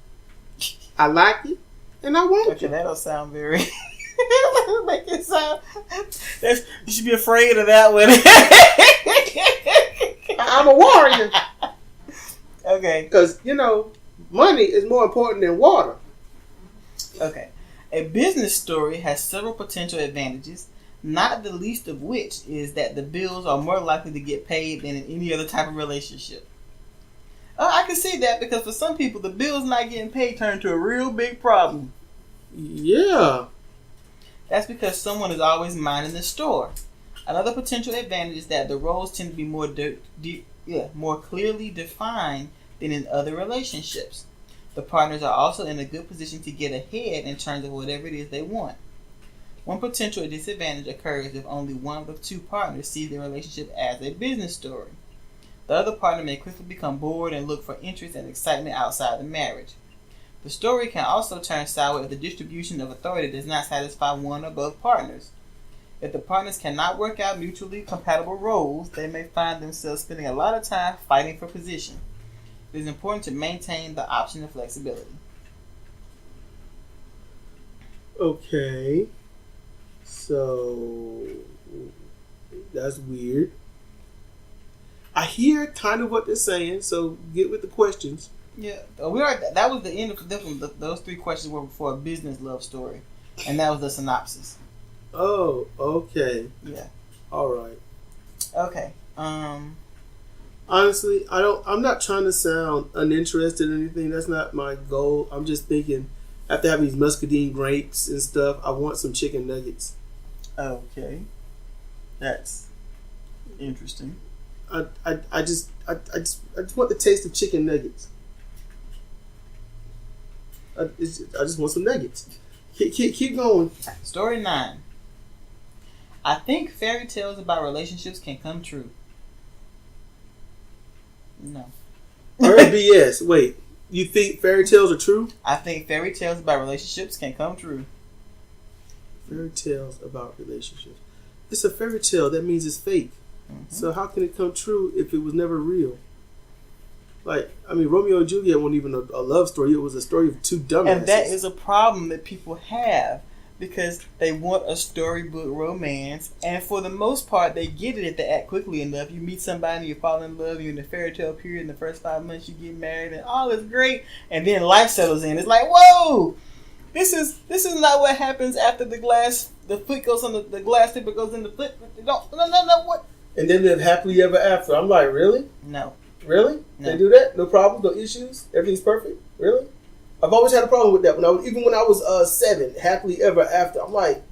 I like you, and I want Okay, you. that don't sound very. Make it sound. You should be afraid of that one. I'm a warrior. Okay. Because money is more important than water. Okay. A business story has several potential advantages, not the least of which is that the bills are more likely to get paid than in any other type of relationship. I can see that because for some people, the bills not getting paid turn into a real big problem. Yeah. That's because someone is always minding the store. Another potential advantage is that the roles tend to be more clearly defined than in other relationships. The partners are also in a good position to get ahead in terms of whatever it is they want. One potential disadvantage occurs if only one of the two partners sees the relationship as a business story. The other partner may quickly become bored and look for interest and excitement outside the marriage. The story can also turn sour if the distribution of authority does not satisfy one or both partners. If the partners cannot work out mutually compatible roles, they may find themselves spending a lot of time fighting for position. It is important to maintain the option of flexibility. Okay. So that's weird. I hear kind of what they're saying, so get with the questions. Yeah, that was the end of those 3 questions were for a business love story, and that was the synopsis. Oh, okay. Yeah. All right. Okay. Honestly, I'm not trying to sound uninterested or anything. That's not my goal. I'm just thinking, after having these muscadine grapes and stuff, I want some chicken nuggets. Okay. That's interesting. I just want the taste of chicken nuggets. I just want some nuggets. Keep going. Story 9. I think fairy tales about relationships can come true. No. RBS. Wait, you think fairy tales are true? I think fairy tales about relationships can come true. Fairy tales about relationships. It's a fairy tale. That means it's fake. Mm-hmm. So how can it come true if it was never real? Like, I mean, Romeo and Juliet wasn't even a love story. It was a story of two dumbasses. And that is a problem that people have because they want a storybook romance, and for the most part, they get it if they act quickly enough. You meet somebody, you fall in love, you're in the fairy tale period. In the first 5 months, you get married, and all is great. And then life settles in. It's like, whoa, this is not what happens after the foot goes on the glass slipper goes in the foot. No, what? And then live happily ever after. I'm like, really? No. Really? No. They do that? No problems, no issues? Everything's perfect? Really? I've always had a problem with that. Even when I was 7, happily ever after. I'm like,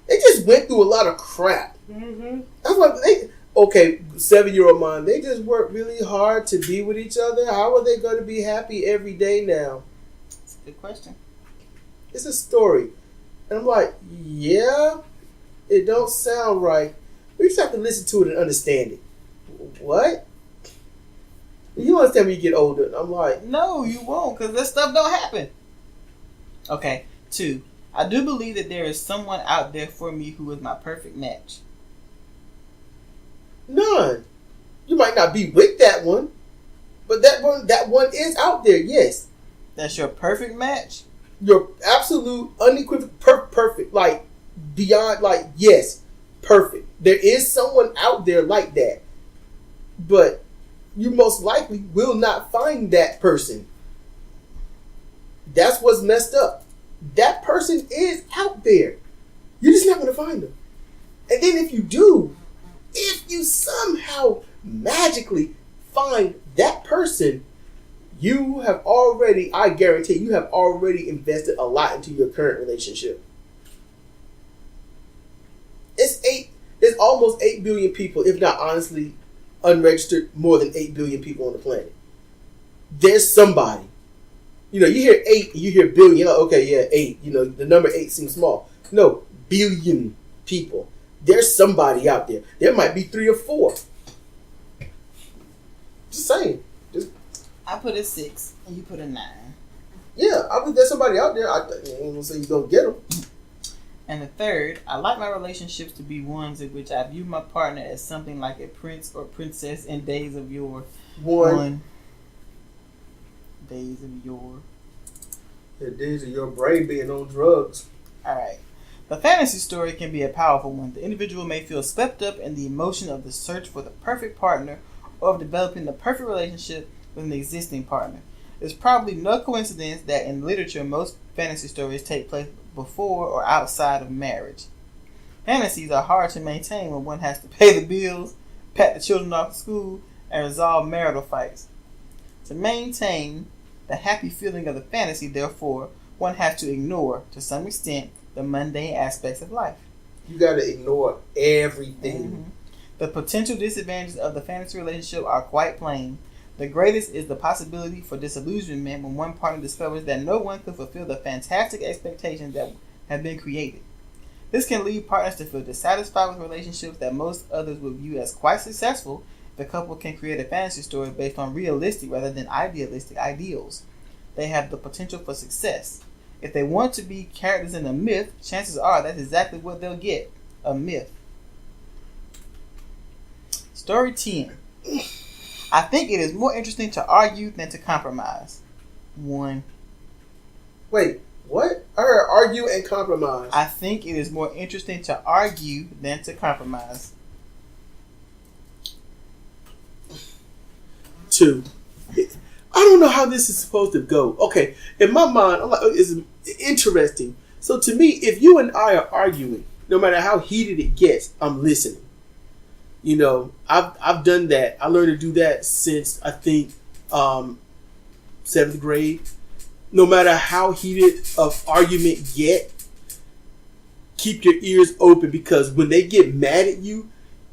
they just went through a lot of crap. Mm-hmm. I'm like, 7-year-old mind, they just worked really hard to be with each other. How are they going to be happy every day now? That's a good question. It's a story. And I'm like, yeah, it don't sound right. We just have to listen to it and understand it. What? You understand when you get older. I'm like, no, you won't, because that stuff don't happen. Okay, 2. I do believe that there is someone out there for me who is my perfect match. none. You might not be with that one, but that one is out there, yes. That's your perfect match? Your absolute, unequivocal, perfect, like, beyond, like, yes, perfect. There is someone out there like that, but you most likely will not find that person. That's what's messed up. That person is out there. You're just not going to find them. And then if you do, if you somehow magically find that person, you have already, I guarantee, you have already invested a lot into your current relationship. It's almost 8 billion people, if not honestly, unregistered, more than 8 billion people on the planet. There's somebody. You know, you hear 8, you hear billion, you're like, okay, yeah, 8. You know, the number 8 seems small. No, billion people. There's somebody out there. There might be 3 or 4. Just saying. I put a 6 and you put a 9. Yeah, I believe there's somebody out there. I ain't gonna say you don't get them. And the 3rd, I like my relationships to be ones in which I view my partner as something like a prince or princess in days of yore. One. Days of yore. Yeah, days of your brain being on drugs. Alright. The fantasy story can be a powerful one. The individual may feel swept up in the emotion of the search for the perfect partner or of developing the perfect relationship with an existing partner. It's probably no coincidence that in literature most fantasy stories take place before or outside of marriage. Fantasies are hard to maintain when one has to pay the bills, pack the children off to school, and resolve marital fights. To maintain the happy feeling of the fantasy, therefore, one has to ignore, to some extent, the mundane aspects of life. You gotta ignore everything. Mm-hmm. The potential disadvantages of the fantasy relationship are quite plain. The greatest is the possibility for disillusionment when one partner discovers that no one could fulfill the fantastic expectations that have been created. This can lead partners to feel dissatisfied with relationships that most others would view as quite successful if the couple can create a fantasy story based on realistic rather than idealistic ideals. They have the potential for success. If they want to be characters in a myth, chances are that's exactly what they'll get. A myth. Story 10. I think it is more interesting to argue than to compromise. 1. Wait, what? I heard argue and compromise. I think it is more interesting to argue than to compromise. 2. I don't know how this is supposed to go. Okay, in my mind, I'm like, it's interesting. So to me, if you and I are arguing, no matter how heated it gets, I'm listening. You know, I've done that. I learned to do that since I think 7th grade. No matter how heated of argument get, keep your ears open, because when they get mad at you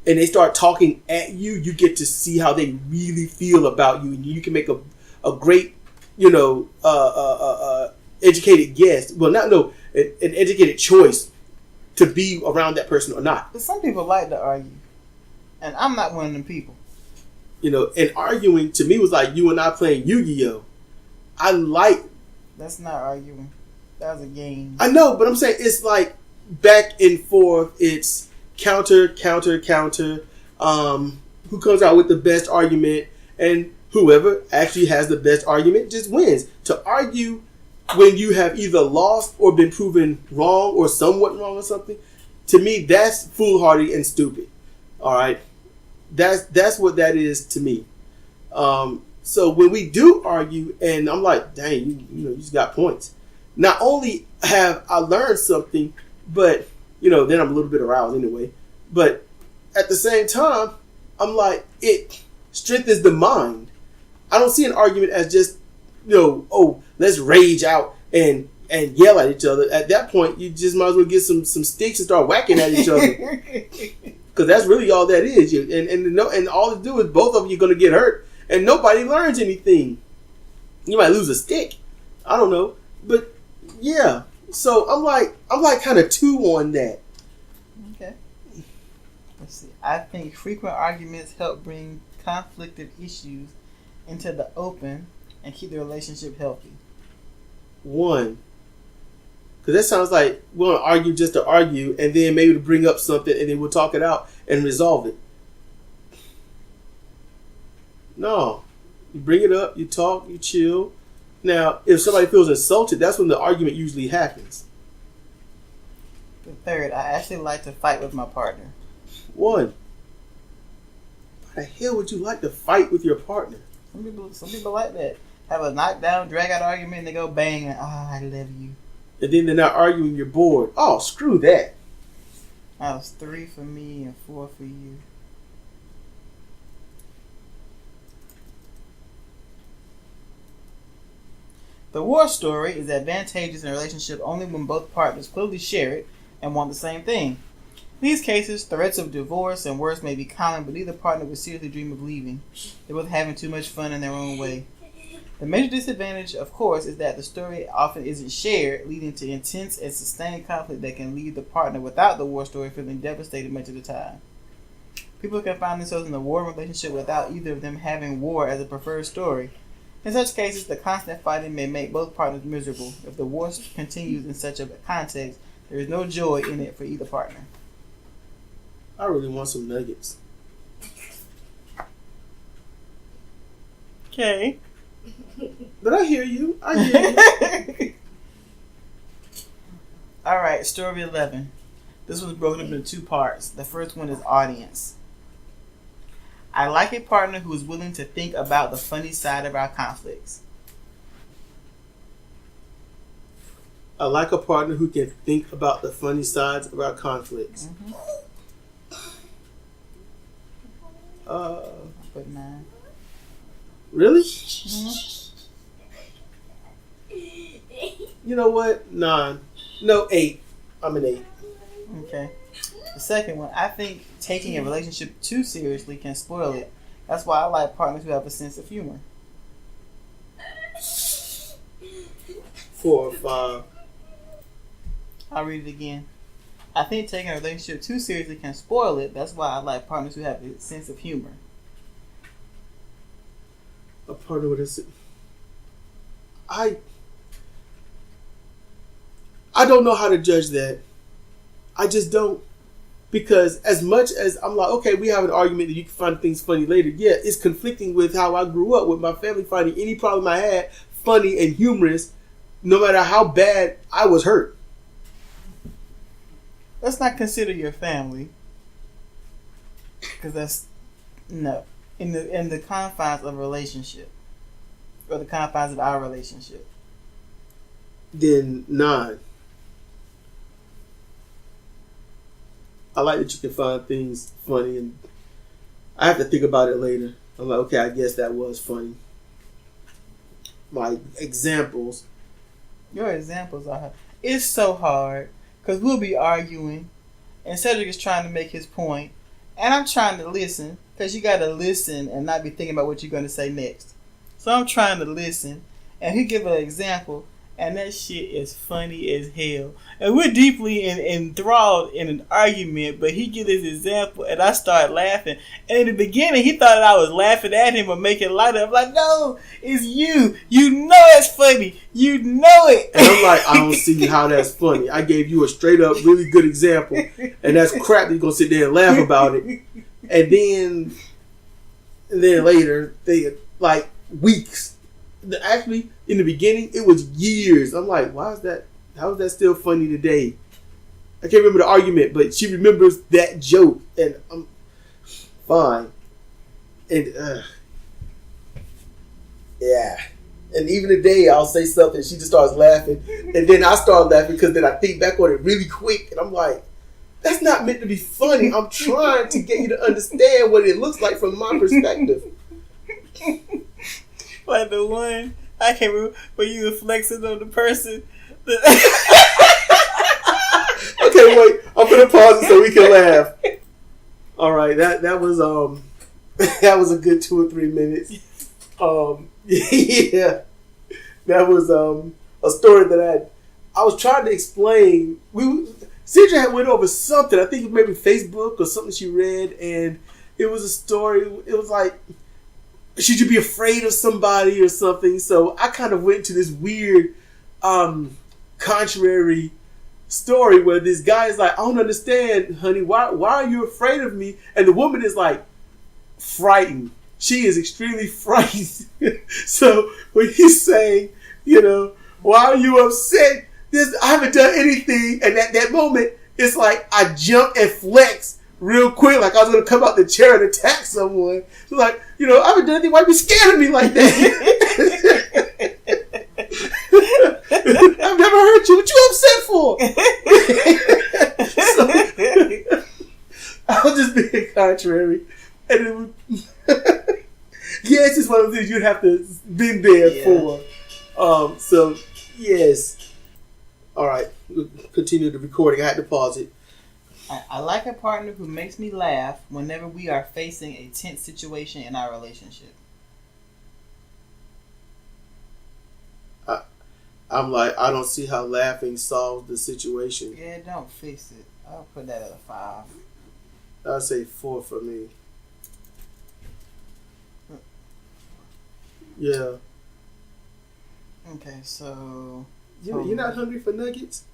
and they start talking at you, you get to see how they really feel about you, and you can make a great, educated guess. Well, an educated choice to be around that person or not. But some people like to argue. And I'm not one of them people. You know, and arguing to me was like you and I playing Yu-Gi-Oh! I like... That's not arguing. That was a game. I know, but I'm saying it's like back and forth. It's counter. Who comes out with the best argument? And whoever actually has the best argument just wins. To argue when you have either lost or been proven wrong or somewhat wrong or something, to me, that's foolhardy and stupid. All right, that's what that is to me. So when we do argue, and I'm like, dang, you just got points. Not only have I learned something, but then I'm a little bit aroused anyway. But at the same time, I'm like, it strengthens the mind. I don't see an argument as just, let's rage out and yell at each other. At that point, you just might as well get some sticks and start whacking at each other. Because that's really all that is. And all to do is both of you are going to get hurt, and nobody learns anything. You might lose a stick. I don't know. But, yeah. So, I'm like kind of 2 on that. Okay. Let's see. I think frequent arguments help bring conflicted issues into the open and keep the relationship healthy. 1. Because that sounds like we want to argue just to argue, and then maybe to bring up something, and then we'll talk it out and resolve it. No. You bring it up, you talk, you chill. Now, if somebody feels insulted, that's when the argument usually happens. The 3rd, I actually like to fight with my partner. 1. Why the hell would you like to fight with your partner? Some people like that. Have a knockdown, drag out argument, and they go bang, and I love you. And then they're not arguing, you're bored. Oh, screw that. That was 3 for me and 4 for you. The war story is advantageous in a relationship only when both partners clearly share it and want the same thing. In these cases, threats of divorce and worse may be common, but neither partner would seriously dream of leaving. They're both having too much fun in their own way. The major disadvantage, of course, is that the story often isn't shared, leading to intense and sustained conflict that can leave the partner without the war story feeling devastated much of the time. People can find themselves in a war relationship without either of them having war as a preferred story. In such cases, the constant fighting may make both partners miserable. If the war continues in such a context, there is no joy in it for either partner. I really want some nuggets. Okay. But I hear you. Alright, story 11. This was broken up into 2 parts. The first one is audience. I like a partner who is willing to think about the funny side of our conflicts. I like a partner who can think about the funny sides of our conflicts. I put 9. Really? Mm-hmm. You know what? 9. No, 8. I'm an 8. Okay. The second one, I think taking a relationship too seriously can spoil it. That's why I like partners who have a sense of humor. 4 or 5. I'll read it again. I think taking a relationship too seriously can spoil it. That's why I like partners who have a sense of humor. A partner with a... I don't know how to judge that. I just don't. Because as much as I'm like, okay, we have an argument that you can find things funny later. Yeah, it's conflicting with how I grew up with my family finding any problem I had funny and humorous, no matter how bad I was hurt. Let's not consider your family. Because that's... No. In the confines of a relationship. Or the confines of our relationship. Then 9. I like that you can find things funny, and I have to think about it later. I'm like, okay, I guess that was funny. My examples. Your examples are... It's so hard. Because we'll be arguing. And Cedric is trying to make his point. And I'm trying to listen. Because you got to listen and not be thinking about what you're going to say next. So I'm trying to listen. And he give an example. And that shit is funny as hell. And we're deeply enthralled in an argument, but he gives his example, and I start laughing. And in the beginning, he thought I was laughing at him or making light of it. I'm like, no, it's you. You know it's funny. You know it. And I'm like, I don't see how that's funny. I gave you a straight up, really good example, and that's crap that you're going to sit there and laugh about it. And then later, like weeks. Actually, in the beginning, it was years. I'm like, why is that? How is that still funny today? I can't remember the argument, but she remembers that joke, and I'm fine. And yeah. And even today, I'll say something, she just starts laughing, and then I start laughing because then I think back on it really quick, and I'm like, that's not meant to be funny. I'm trying to get you to understand what it looks like from my perspective. Like the one, I can't remember, when you were flexing on the person. Okay, wait. I'm gonna pause it so we can laugh. All right, that was that was a good 2 or 3 minutes. Yeah, that was a story that I was trying to explain. Sidra had went over something. I think it was maybe Facebook or something she read, and it was a story. It was like, should you be afraid of somebody or something? So I kind of went to this weird, contrary story where this guy is like, I don't understand, honey. Why are you afraid of me? And the woman is like, frightened. She is extremely frightened. So when he's saying, why are you upset? I haven't done anything. And at that moment, it's like I jump and flex real quick, like I was going to come out the chair and attack someone. So like, I haven't done anything. Why are you scared of me like that? I've never hurt you. What you upset for? So, I was just being contrary. And it was, yeah, it's just one of those things you'd have to been there for. So, yes. All right. We'll continue the recording. I had to pause it. I like a partner who makes me laugh whenever we are facing a tense situation in our relationship. I'm like, I don't see how laughing solves the situation. Yeah, don't fix it. I'll put that at a 5. I'd say 4 for me. Yeah. Okay, so... You're not hungry for nuggets?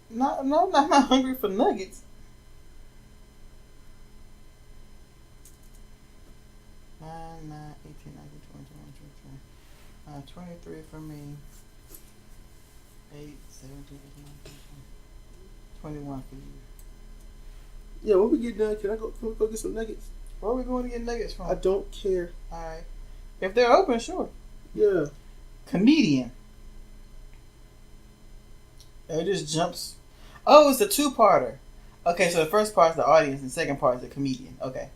No, I'm not hungry for nuggets. 9, 18, 19, 20, 21, 22, 23 for me. 8, 17, 18, 19, 21 for you. Yeah, when we get done, can we go get some nuggets? Where are we going to get nuggets from? I don't care. Alright. If they're open, sure. Yeah. Comedian. It just jumps. Oh, it's a 2-parter. Okay, so the first part is the audience and the second part is the comedian. Okay.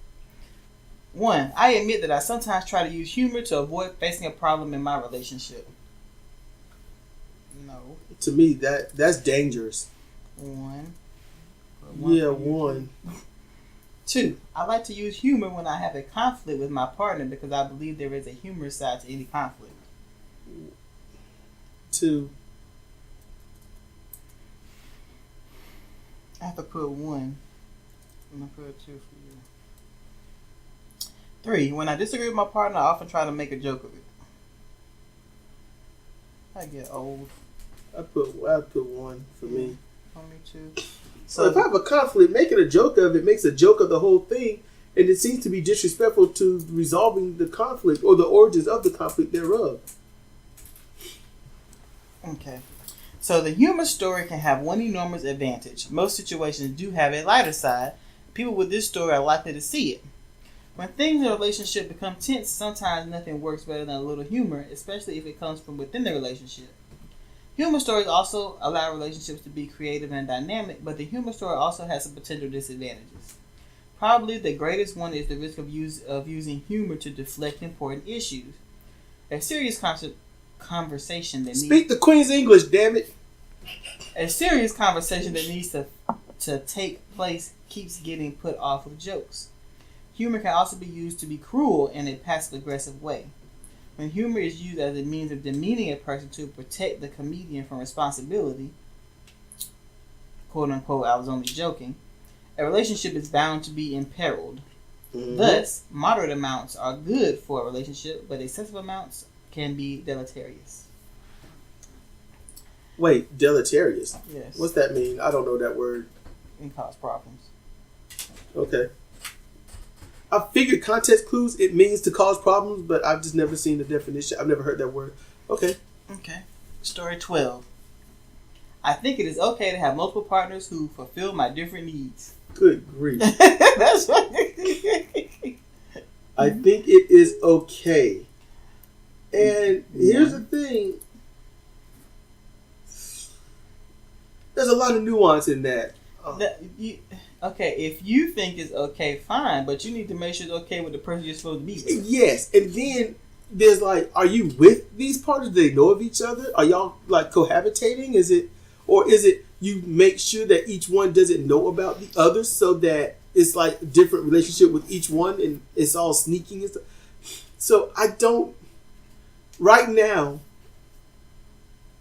1. I admit that I sometimes try to use humor to avoid facing a problem in my relationship. No. To me, that's dangerous. 1. Yeah, 1. 2. I like to use humor when I have a conflict with my partner because I believe there is a humorous side to any conflict. 2. I have to put 1. I'm going to put 2 for you. 3. When I disagree with my partner, I often try to make a joke of it. I get old. I put 1 for me. Oh, me too. So if I have a conflict, making a joke of it makes a joke of the whole thing, and it seems to be disrespectful to resolving the conflict or the origins of the conflict thereof. Okay. So the humor story can have one enormous advantage. Most situations do have a lighter side. People with this story are likely to see it. When things in a relationship become tense, sometimes nothing works better than a little humor, especially if it comes from within the relationship. Humor stories also allow relationships to be creative and dynamic, but the humor story also has some potential disadvantages. Probably the greatest one is the risk of using humor to deflect important issues. A serious conversation that Speak the Queen's English, damn it. A serious conversation that needs to take place keeps getting put off with jokes. Humor can also be used to be cruel in a passive-aggressive way. When humor is used as a means of demeaning a person to protect the comedian from responsibility, quote unquote, I was only joking, a relationship is bound to be imperiled. Mm-hmm. Thus, moderate amounts are good for a relationship, but excessive amounts can be deleterious. Wait, deleterious? Yes. What's that mean? I don't know that word. It can cause problems. Okay. I figured context clues, it means to cause problems, but I've just never seen the definition. I've never heard that word. Okay. Okay. Story 12. I think it is okay to have multiple partners who fulfill my different needs. Good grief. That's what. I think it is okay. And here's the thing. There's a lot of nuance in that. Okay, if you think it's okay, fine, but you need to make sure it's okay with the person you're supposed to be with. Yes, and then there's like, are you with these partners? Do they know of each other? Are y'all like cohabitating? Is it you make sure that each one doesn't know about the other so that it's like a different relationship with each one and it's all sneaking and stuff? So I don't, right now,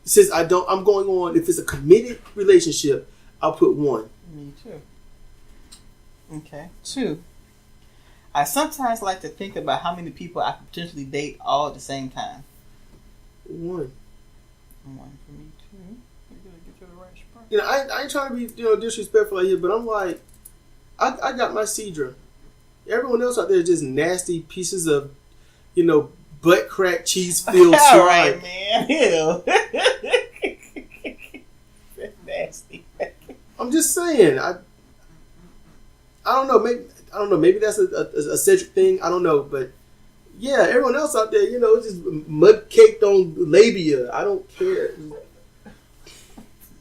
since I'm going on, if it's a committed relationship, I'll put 1. Me too. Okay. 2. I sometimes like to think about how many people I could potentially date all at the same time. 1. 1 for me too. I gotta get to the right spot. You know, I ain't trying to be disrespectful here, but I'm like, I got my Sidra. Everyone else out there is just nasty pieces of, butt crack cheese filled All slime. right, man. Ew. That's nasty. I'm just saying. I don't know. Maybe that's a Cedric thing. I don't know, but yeah, everyone else out there, it's just mud caked on labia. I don't care.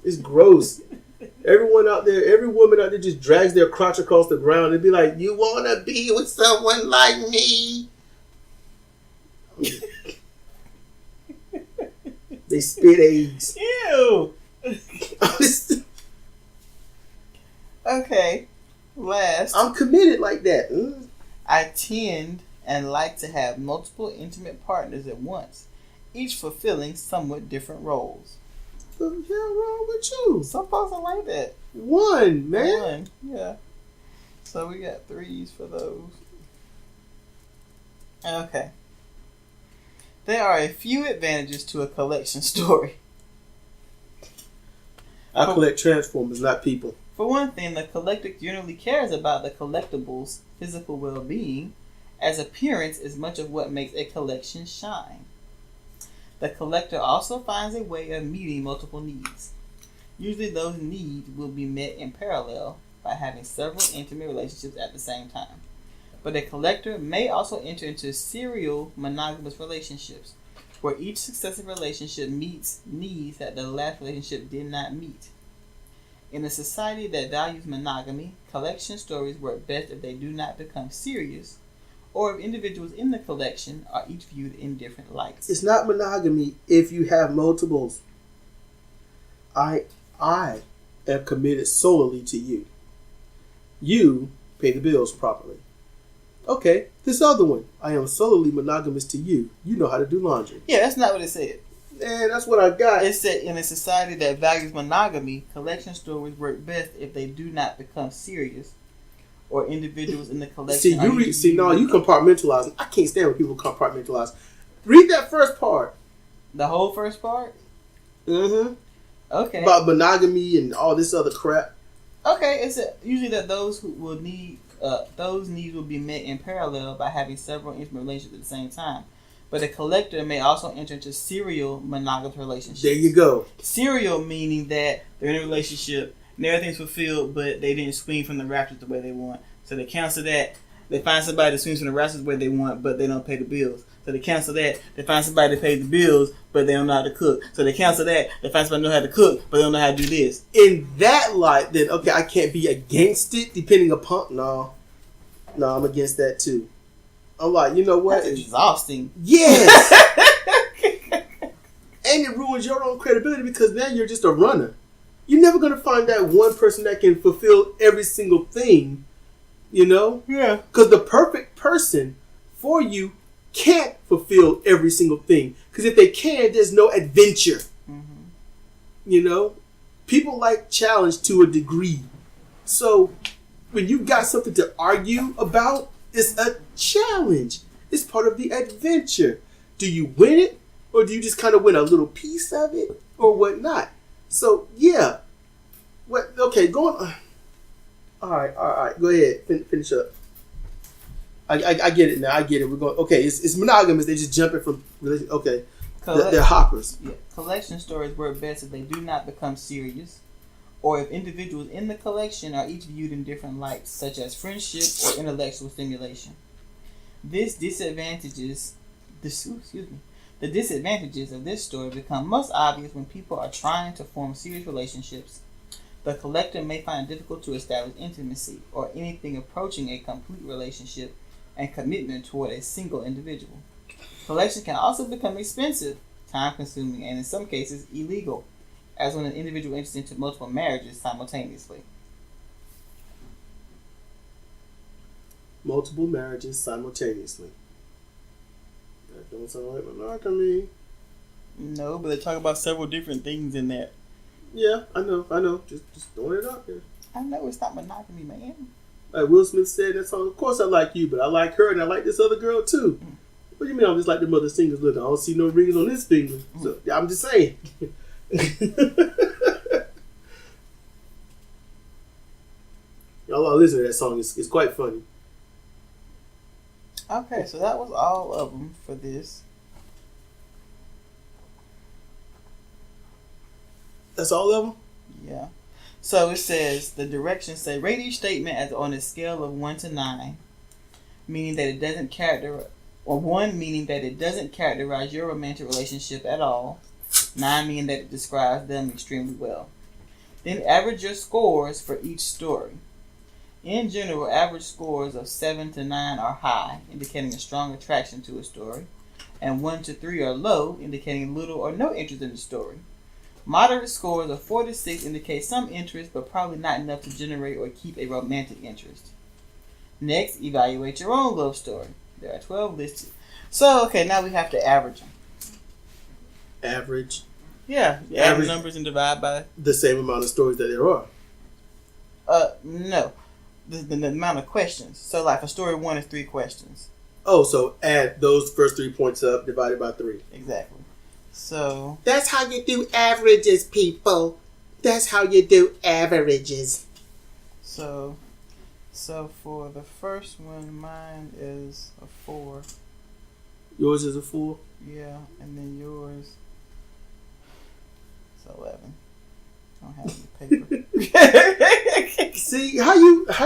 It's gross. Every woman out there just drags their crotch across the ground and be like, "You wanna be with someone like me?" They spit eggs. Ew. Okay. Last. I'm committed like that. I tend and like to have multiple intimate partners at once, each fulfilling somewhat different roles. What the hell wrong with you? Some folks are like that. 1, man. 1, yeah. So we got 3s for those. Okay. There are a few advantages to a collection story. I collect Transformers, not people. For one thing, the collector generally cares about the collectible's physical well-being, as appearance is much of what makes a collection shine. The collector also finds a way of meeting multiple needs. Usually those needs will be met in parallel by having several intimate relationships at the same time. But a collector may also enter into serial monogamous relationships, where each successive relationship meets needs that the last relationship did not meet. In a society that values monogamy, collection stories work best if they do not become serious, or if individuals in the collection are each viewed in different lights. It's not monogamy if you have multiples. I am committed solely to you. You pay the bills properly. Okay, this other one. I am solely monogamous to you. You know how to do laundry. Yeah, that's not what it said. And that's what I got. It said in a society that values monogamy, collection stories work best if they do not become serious, or individuals in the collection. You compartmentalize. I can't stand when people compartmentalize. Read that first part. The whole first part? Mm-hmm. Okay. About monogamy and all this other crap. Okay, it's usually that those who will need those needs will be met in parallel by having several intimate relationships at the same time. But a collector may also enter into serial monogamous relationships. There you go. Serial meaning that they're in a relationship and everything's fulfilled, but they didn't swing from the rafters the way they want. So they cancel that. They find somebody that swings from the rafters the way they want, but they don't pay the bills. So they cancel that. They find somebody that pays the bills, but they don't know how to cook. So they cancel that. They find somebody that knows how to cook, but they don't know how to do this. In that light, then, okay, I can't be against it depending upon... No, I'm against that too. I'm like, you know what? That's exhausting. Yes! And it ruins your own credibility because now you're just a runner. You're never going to find that one person that can fulfill every single thing, Yeah. Because the perfect person for you can't fulfill every single thing. Because if they can, there's no adventure. Mm-hmm. People like challenge to a degree. So when you got something to argue about, it's a challenge. It's part of the adventure. Do you win it? Or do you just kind of win a little piece of it? Or whatnot? So, yeah. Okay, go on. All right. Go ahead. Finish up. I get it now. I get it. We're going. Okay, it's monogamous. They just jumping from religion. Okay, they're hoppers. Yeah. Collection stories work best if they do not become serious, or if individuals in the collection are each viewed in different lights, such as friendship or intellectual stimulation. The disadvantages of this story become most obvious when people are trying to form serious relationships. The collector may find it difficult to establish intimacy or anything approaching a complete relationship and commitment toward a single individual. Collection can also become expensive, time-consuming, and in some cases illegal, as when an individual enters into multiple marriages simultaneously. Multiple marriages simultaneously. That don't sound like monogamy. No, but they talk about several different things in that. Yeah, I know. Just throwing it out there. I know it's not monogamy, man. Like Will Smith said, that's all. Of course, I like you, but I like her, and I like this other girl too. What do you mean? I'm just like the mother singers. Look, I don't see no rings on this finger. So I'm just saying. Y'all ought to listen to that song. It's quite funny. Okay, so that was all of them for this. That's all of them? Yeah. So it says, the directions say, rate each statement as on a scale of 1 to 9, meaning that it doesn't characterize, or 1 meaning that it doesn't characterize your romantic relationship at all, 9 meaning that it describes them extremely well. Then average your scores for each story. In general, average scores of 7 to 9 are high, indicating a strong attraction to a story, and 1 to 3 are low, indicating little or no interest in the story. Moderate scores of 4 to 6 indicate some interest, but probably not enough to generate or keep a romantic interest. Next, evaluate your own love story. There are 12 listed. So, okay, now we have to average them. Average? Yeah, average numbers and divide by... the same amount of stories that there are. No. The amount of questions. So, like, for story 1 is 3 questions. Oh, so add those first 3 points up, divided by 3. Exactly. So... that's how you do averages, people. That's how you do averages. So for the first one, mine is a 4. Yours is a 4? Yeah, and then yours is 11. I don't have any paper. See, how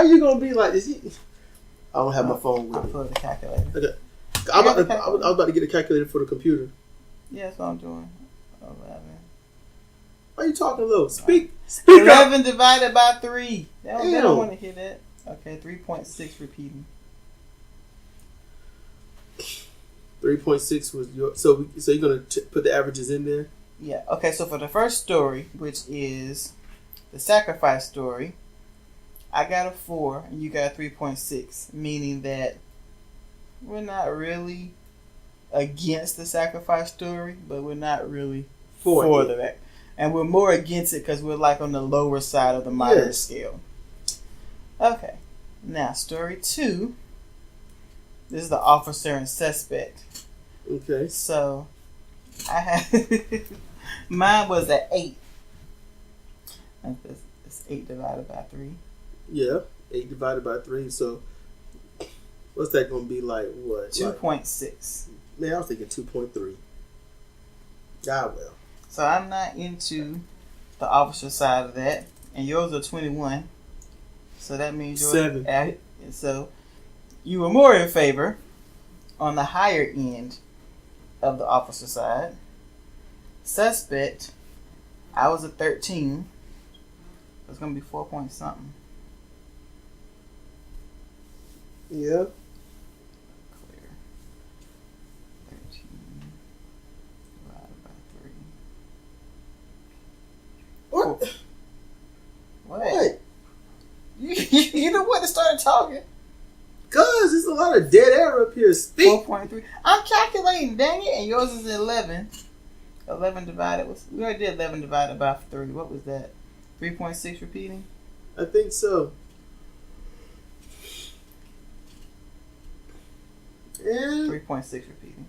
you gonna be like this? I don't have my phone with I'll me. put the calculator. Okay. I was about to get a calculator for the computer. Yeah, that's what I'm doing. 11. Why are you talking low? Speak 11 up. Divided by 3. They don't want to hear that. Okay, 3.6 repeating. 3.6 was your... So you're going to put the averages in there? Yeah. Okay, so for the first story, which is the sacrifice story, I got a 4 and you got a 3.6, meaning that we're not really against the sacrifice story, but we're not really for that. And we're more against it because we're like on the lower side of the moderate scale. Okay. Now, story 2. This is the officer and suspect. Okay. So, I had... mine was an 8. It's 8 divided by 3. Yeah. 8 divided by 3. So, what's that going to be like? What? 2.6. Man, I was thinking 2.3. God, well. So, I'm not into the officer side of that. And yours are 21. So, that means yours... 7. So, you were more in favor on the higher end of the officer side. Suspect, I was a 13. It's going to be 4 point something. Yeah. Clear. 13 divided by 3. What? Cool. What? You know what? It started talking. Cause there's a lot of dead air up here. Speak. 4.3. I'm calculating, dang it. And yours is 11. 11 divided was... we already did 11 divided by 3. What was that? 3.6 repeating? I think so. And 3.6 repeating.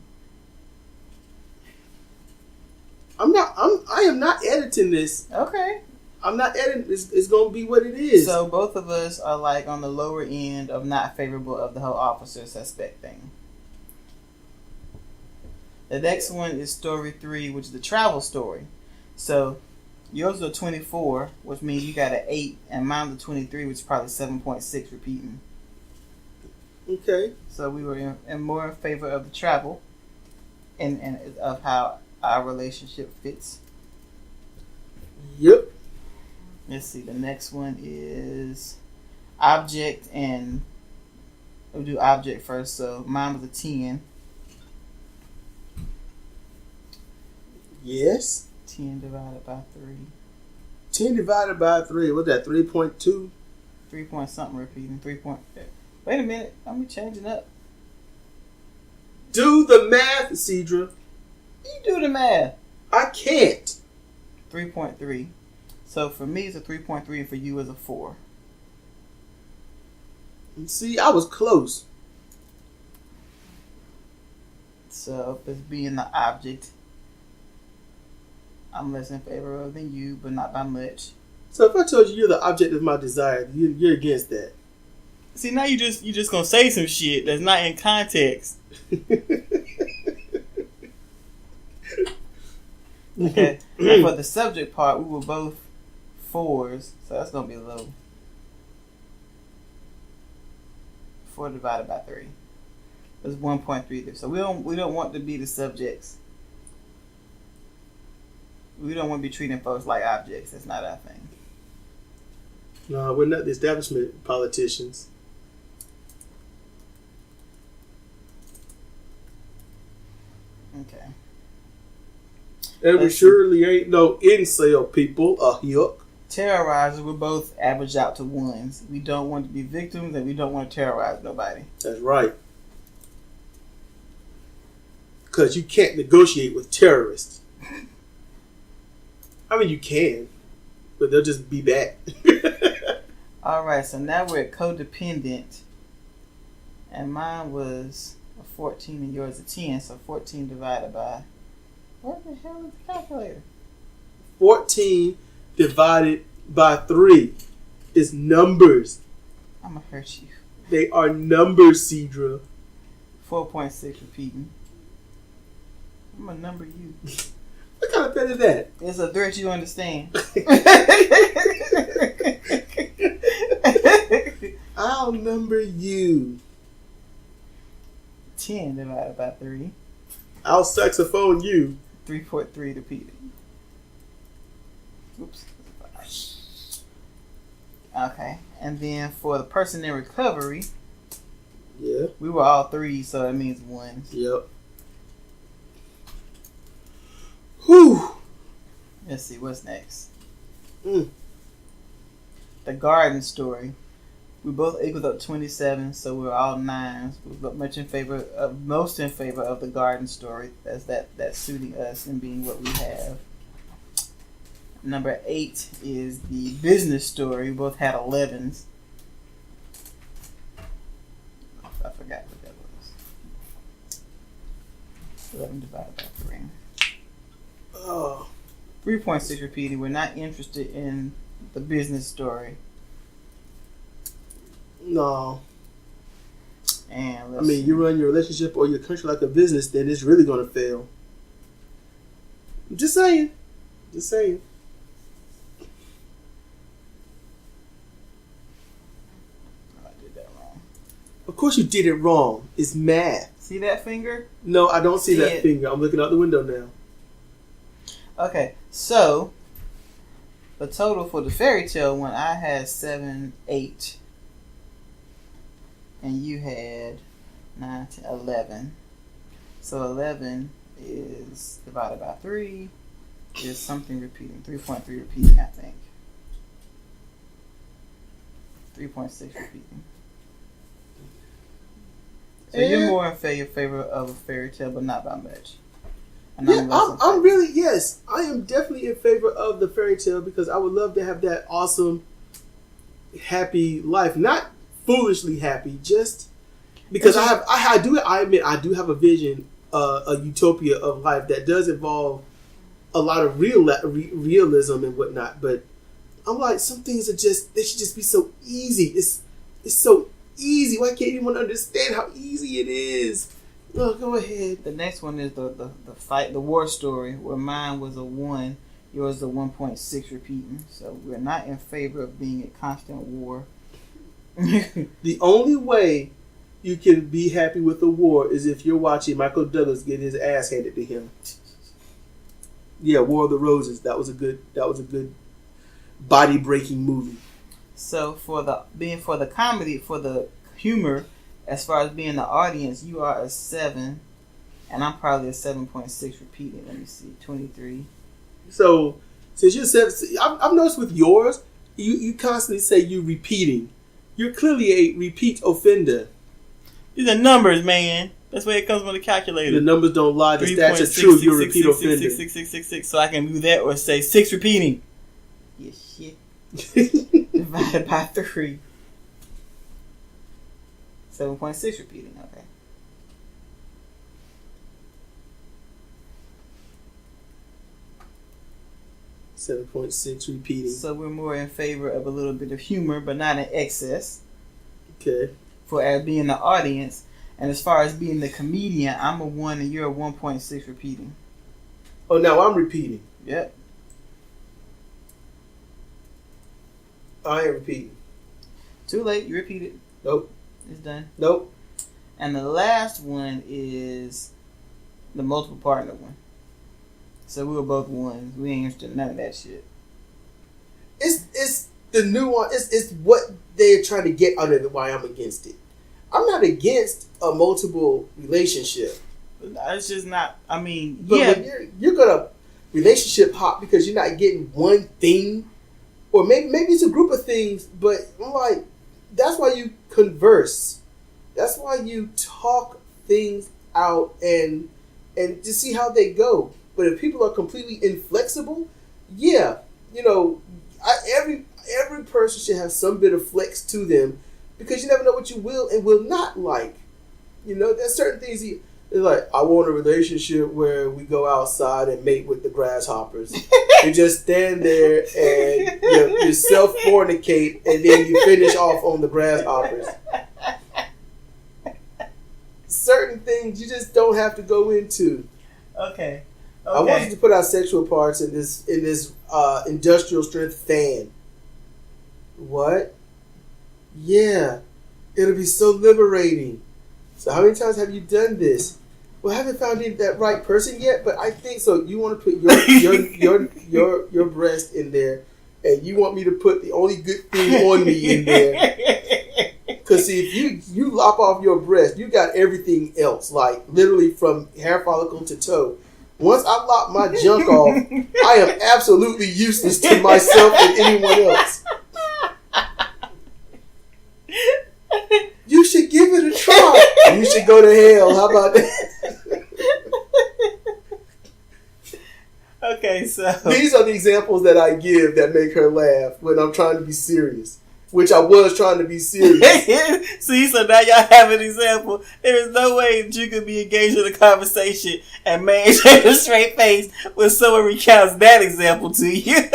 I am not editing this. Okay. I'm not editing. It's going to be what it is. So both of us are like on the lower end of not favorable of the whole officer suspect thing. The next one is story 3, which is the travel story. So yours was a 24, which means you got an 8, and mine was a 23, which is probably 7.6 repeating. Okay. So we were in more in favor of the travel and of how our relationship fits. Yep. Let's see. The next one is object, and we'll do object first. So mine was a 10. Yes. 10 divided by 3. 10 divided by 3. What's that? 3.2? 3 point something repeating. 3 point. Wait a minute. I'm changing up. Do the math, Sidra. You do the math. I can't. 3.3. So for me it's a 3.3, and for you is a 4. See, I was close. So as being the object, I'm less in favor of than you, but not by much. So if I told you you're the object of my desire, you're against that. See, now you just gonna say some shit that's not in context. Okay. And for the subject part, we were both 4s, so that's gonna be low. 4 divided by 3. That's 1.3 there. So we don't want to be the subjects. We don't want to be treating folks like objects. That's not our thing. No, we're not the establishment politicians. Okay. And we surely ain't no incel people, a hook. Terrorizers, we're both average out to 1s. We don't want to be victims, and we don't want to terrorize nobody. That's right. Because you can't negotiate with terrorists. I mean, you can, but they'll just be back. Alright, so now we're at codependent. And mine was a 14 and yours a 10. So 14 divided by... What the hell is the calculator? 14 divided by 3 is numbers. I'm going to hurt you. They are numbers, Sidra. 4.6 repeating. I'm going to number you. What kind of threat is that? It's a threat you understand. I'll number you. 10 divided by 3. I'll saxophone you. 3.3 repeated. Oops. Okay. And then for the person in recovery, Yeah. we were all 3, so that means 1. Yep. Whew. Let's see, what's next? Mm. The garden story. We both equaled up 27, so we're all 9s. We're most in favor of the garden story. That's that's suiting us and being what we have. Number 8 is the business story. We both had 11s. I forgot what that was. 11 divided by 3. Oh. 3.6 repeating. We're not interested in the business story. No. And I mean, you run your relationship or your country like a business, then it's really going to fail. Just saying. Just saying. Oh, I did that wrong. Of course you did it wrong. It's math. See that finger? No, I don't see that it. finger. I'm looking out the window now. Okay, so the total for the fairy tale one, I had 7, 8. And you had 9, 10, 11. So 11 is divided by 3 is something repeating. 3.3 repeating, I think. 3.6 repeating. So you're more in favor of a fairy tale, but not by much. And Yeah, I'm really, yes. I am definitely in favor of the fairy tale because I would love to have that awesome, happy life. Not foolishly happy, just because I admit I do have a vision, a utopia of life that does involve a lot of realism and whatnot. But I'm like, some things are just, they should just be so easy. It's so easy. Why can't anyone understand how easy it is? No, go ahead. The next one is the fight, the war story, where mine was a 1, yours a 1.6 repeating. So we're not in favor of being at constant war. The only way you can be happy with a war is if you're watching Michael Douglas get his ass handed to him. Yeah, War of the Roses. That was a good body breaking movie. So for the comedy, for the humor, as far as being the audience, you are a 7, and I'm probably a 7.6 repeating. Let me see, 23. So since you're 7, I've noticed with yours, you constantly say you're repeating. You're clearly a repeat offender. These are numbers, man. That's where it comes from the calculator. The numbers don't lie. The stats are true. You're a repeat offender. 6. So I can do that or say 6 repeating. Yeah, shit. Divided by 3. 7.6 repeating. Okay. .6 repeating. So we're more in favor of a little bit of humor, but not in excess. Okay. For as being the audience. And as far as being the comedian, I'm a 1 and you're a 1.6 repeating. Oh, now I'm repeating. Yep. I ain't repeating. Too late. You repeated. Nope. It's done. Nope. And the last one is the multiple partner one. So we were both 1s. We ain't interested in none of that shit. It's the nuance. It's what they're trying to get out of it. Why I'm against it. I'm not against a multiple relationship. It's just not. I mean, but yeah, when you're gonna relationship hop because you're not getting one thing, or maybe it's a group of things. But I'm like, that's why you converse. That's why you talk things out and to see how they go. But if people are completely inflexible, yeah, every person should have some bit of flex to them. Because you never know what you will and will not like. There's certain things. It's like, I want a relationship where we go outside and mate with the grasshoppers. You just stand there and you self-fornicate and then you finish off on the grasshoppers. Certain things you just don't have to go into. Okay. I want you to put our sexual parts in this industrial strength fan. What? Yeah, it'll be so liberating. So how many times have you done this? Well, I haven't found that right person yet, but I think so. You want to put your breast in there, and you want me to put the only good thing on me in there. Because see, if you lop off your breast, you got everything else, like literally from hair follicle to toe. Once I lop my junk off, I am absolutely useless to myself and anyone else. You should give it a try. You should go to hell. How about that? Okay, so these are the examples that I give that make her laugh when I'm trying to be serious. Which I was trying to be serious. See, so now y'all have an example. There is no way that you could be engaged in a conversation and maintain a straight face when someone recounts that example to you.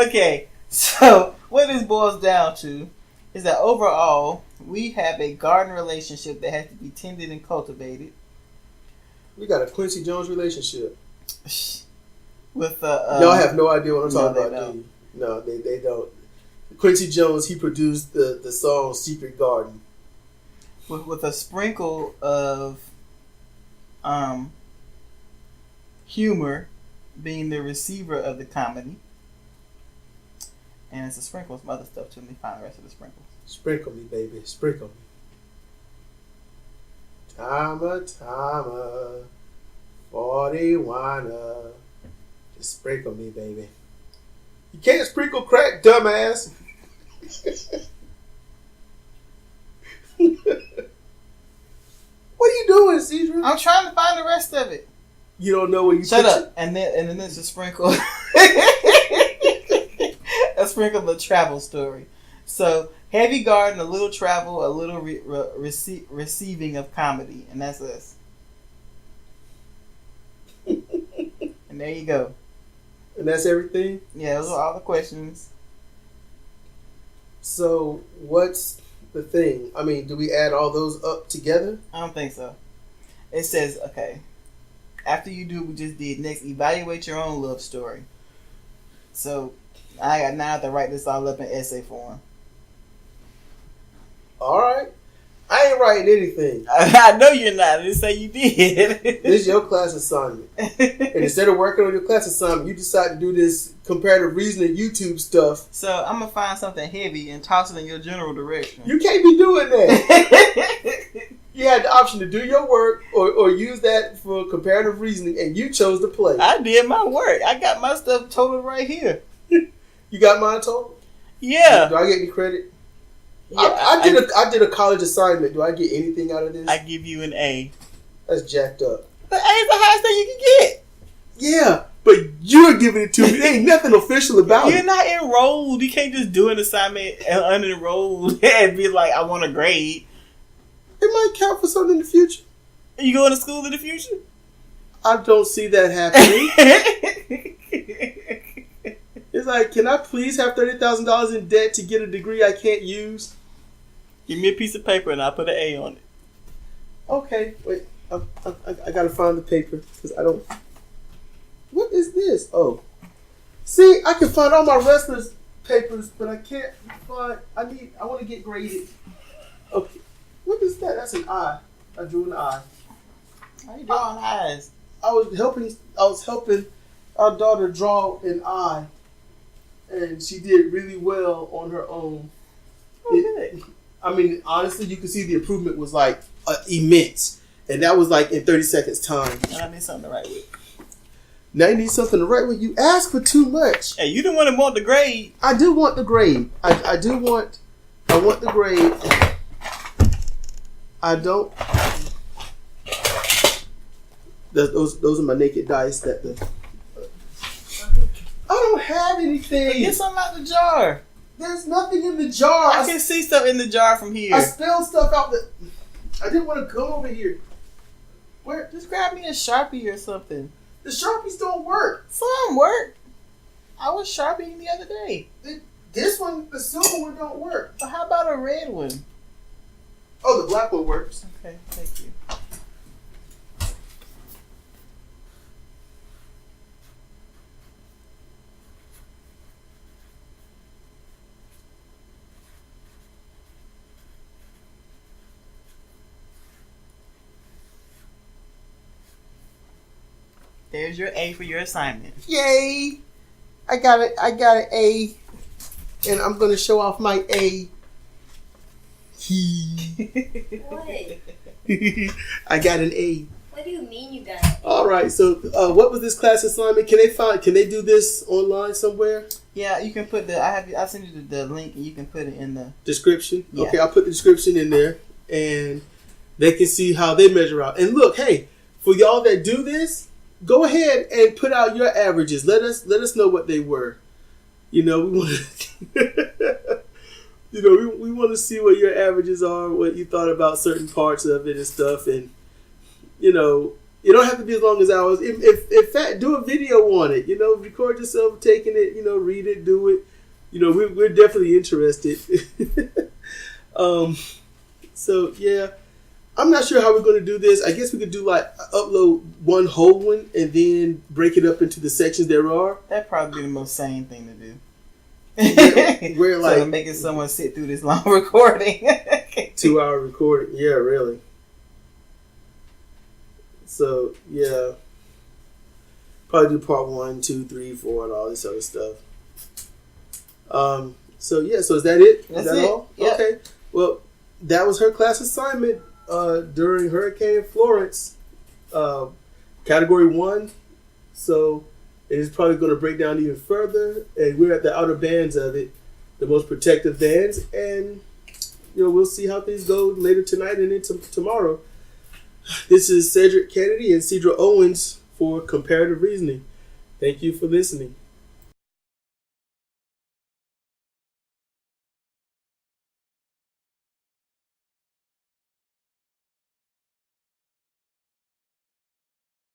Okay, so what this boils down to is that overall, we have a garden relationship that has to be tended and cultivated. We got a Quincy Jones relationship. With y'all have no idea what I'm talking about, don't. do you? No, they don't. Quincy Jones, he produced the song Secret Garden. With a sprinkle of humor being the receiver of the comedy. And it's a sprinkle of some other stuff too. Let me find the rest of the sprinkles. Sprinkle me, baby. Sprinkle me. Timer, 40 whiner. Just sprinkle me, baby. You can't sprinkle crack, dumbass. What are you doing, Sidra? I'm trying to find the rest of it. You don't know where you Shut up. And then there's a sprinkle. A sprinkle of a travel story. So, heavy garden, a little travel, a little receiving of comedy. And that's us. And there you go. And that's everything? Yeah, those are all the questions. So, what's the thing? I mean, do we add all those up together? I don't think so. It says, okay, after you do what we just did, next, evaluate your own love story. So, I now have to write this all up in essay form. Alright. I ain't writing anything. I know you're not. I didn't say you did. This is your class assignment. And instead of working on your class assignment, you decide to do this comparative reasoning YouTube stuff. So I'm going to find something heavy and toss it in your general direction. You can't be doing that. You had the option to do your work or use that for comparative reasoning, and you chose to play. I did my work. I got my stuff totaled right here. You got mine totaled? Yeah. Do I get any credit? Yeah, I did a college assignment. Do I get anything out of this? I give you an A. That's jacked up. But A is the highest thing you can get. Yeah, but you're giving it to me. There ain't nothing official about it. You're not enrolled. You can't just do an assignment and unenrolled and be like, I want a grade. It might count for something in the future. Are you going to school in the future? I don't see that happening. It's like, can I please have $30,000 in debt to get a degree I can't use? Give me a piece of paper and I'll put an A on it. Okay, wait. I gotta find the paper because I don't. What is this? Oh, see, I can find all my wrestlers' papers, but I can't find. I want to get graded. Okay, what is that? That's an eye. I drew an eye. How you drawing eyes? I was helping our daughter draw an eye, and she did really well on her own. Okay. I mean, honestly, you can see the improvement was like immense, and that was like in 30 seconds time. I need something to write with. Now you need something to write with. You ask for too much. Hey, you didn't want the grade. I do want the grade. I want the grade. I don't. Those are my naked dice. I don't have anything. Get something out the jar. There's nothing in the jar. I can see stuff in the jar from here. I spilled stuff out. I didn't want to come over here. Where? Just grab me a Sharpie or something. The Sharpies don't work. Some work. I was Sharpieing the other day. This one, the silver one, don't work. But how about a red one? Oh, the black one works. Okay, thank you. There's your A for your assignment. Yay! I got it. I got an A, and I'm gonna show off my A. What? I got an A. What do you mean you got it? All right. So, what was this class assignment? Can they do this online somewhere? Yeah, you can put I'll send you the link, and you can put it in the Description. Yeah. Okay, I'll put the description in there, and they can see how they measure out. And look, hey, for y'all that do this, go ahead and put out your averages. Let us know what they were. You know, we want to, we want to see what your averages are, what you thought about certain parts of it and stuff. And you know, it don't have to be as long as ours. In fact, do a video on it. You know, record yourself taking it. You know, read it, do it. You know, we're definitely interested. So yeah. I'm not sure how we're going to do this. I guess we could do like upload one whole one and then break it up into the sections there are. That'd probably be the most sane thing to do. We're like so making someone sit through this long recording. 2-hour recording. Yeah, really. So yeah, probably do part 1, 2, 3, 4, and all this other stuff. So yeah. So is that it? That's is that it. all? Yep. Okay. Well, that was her class assignment. During Hurricane Florence, Category 1. So it is probably going to break down even further. And we're at the outer bands of it, the most protective bands. And, we'll see how things go later tonight and into tomorrow. This is Cedric Kennedy and Sidra Owens for Comparative Reasoning. Thank you for listening.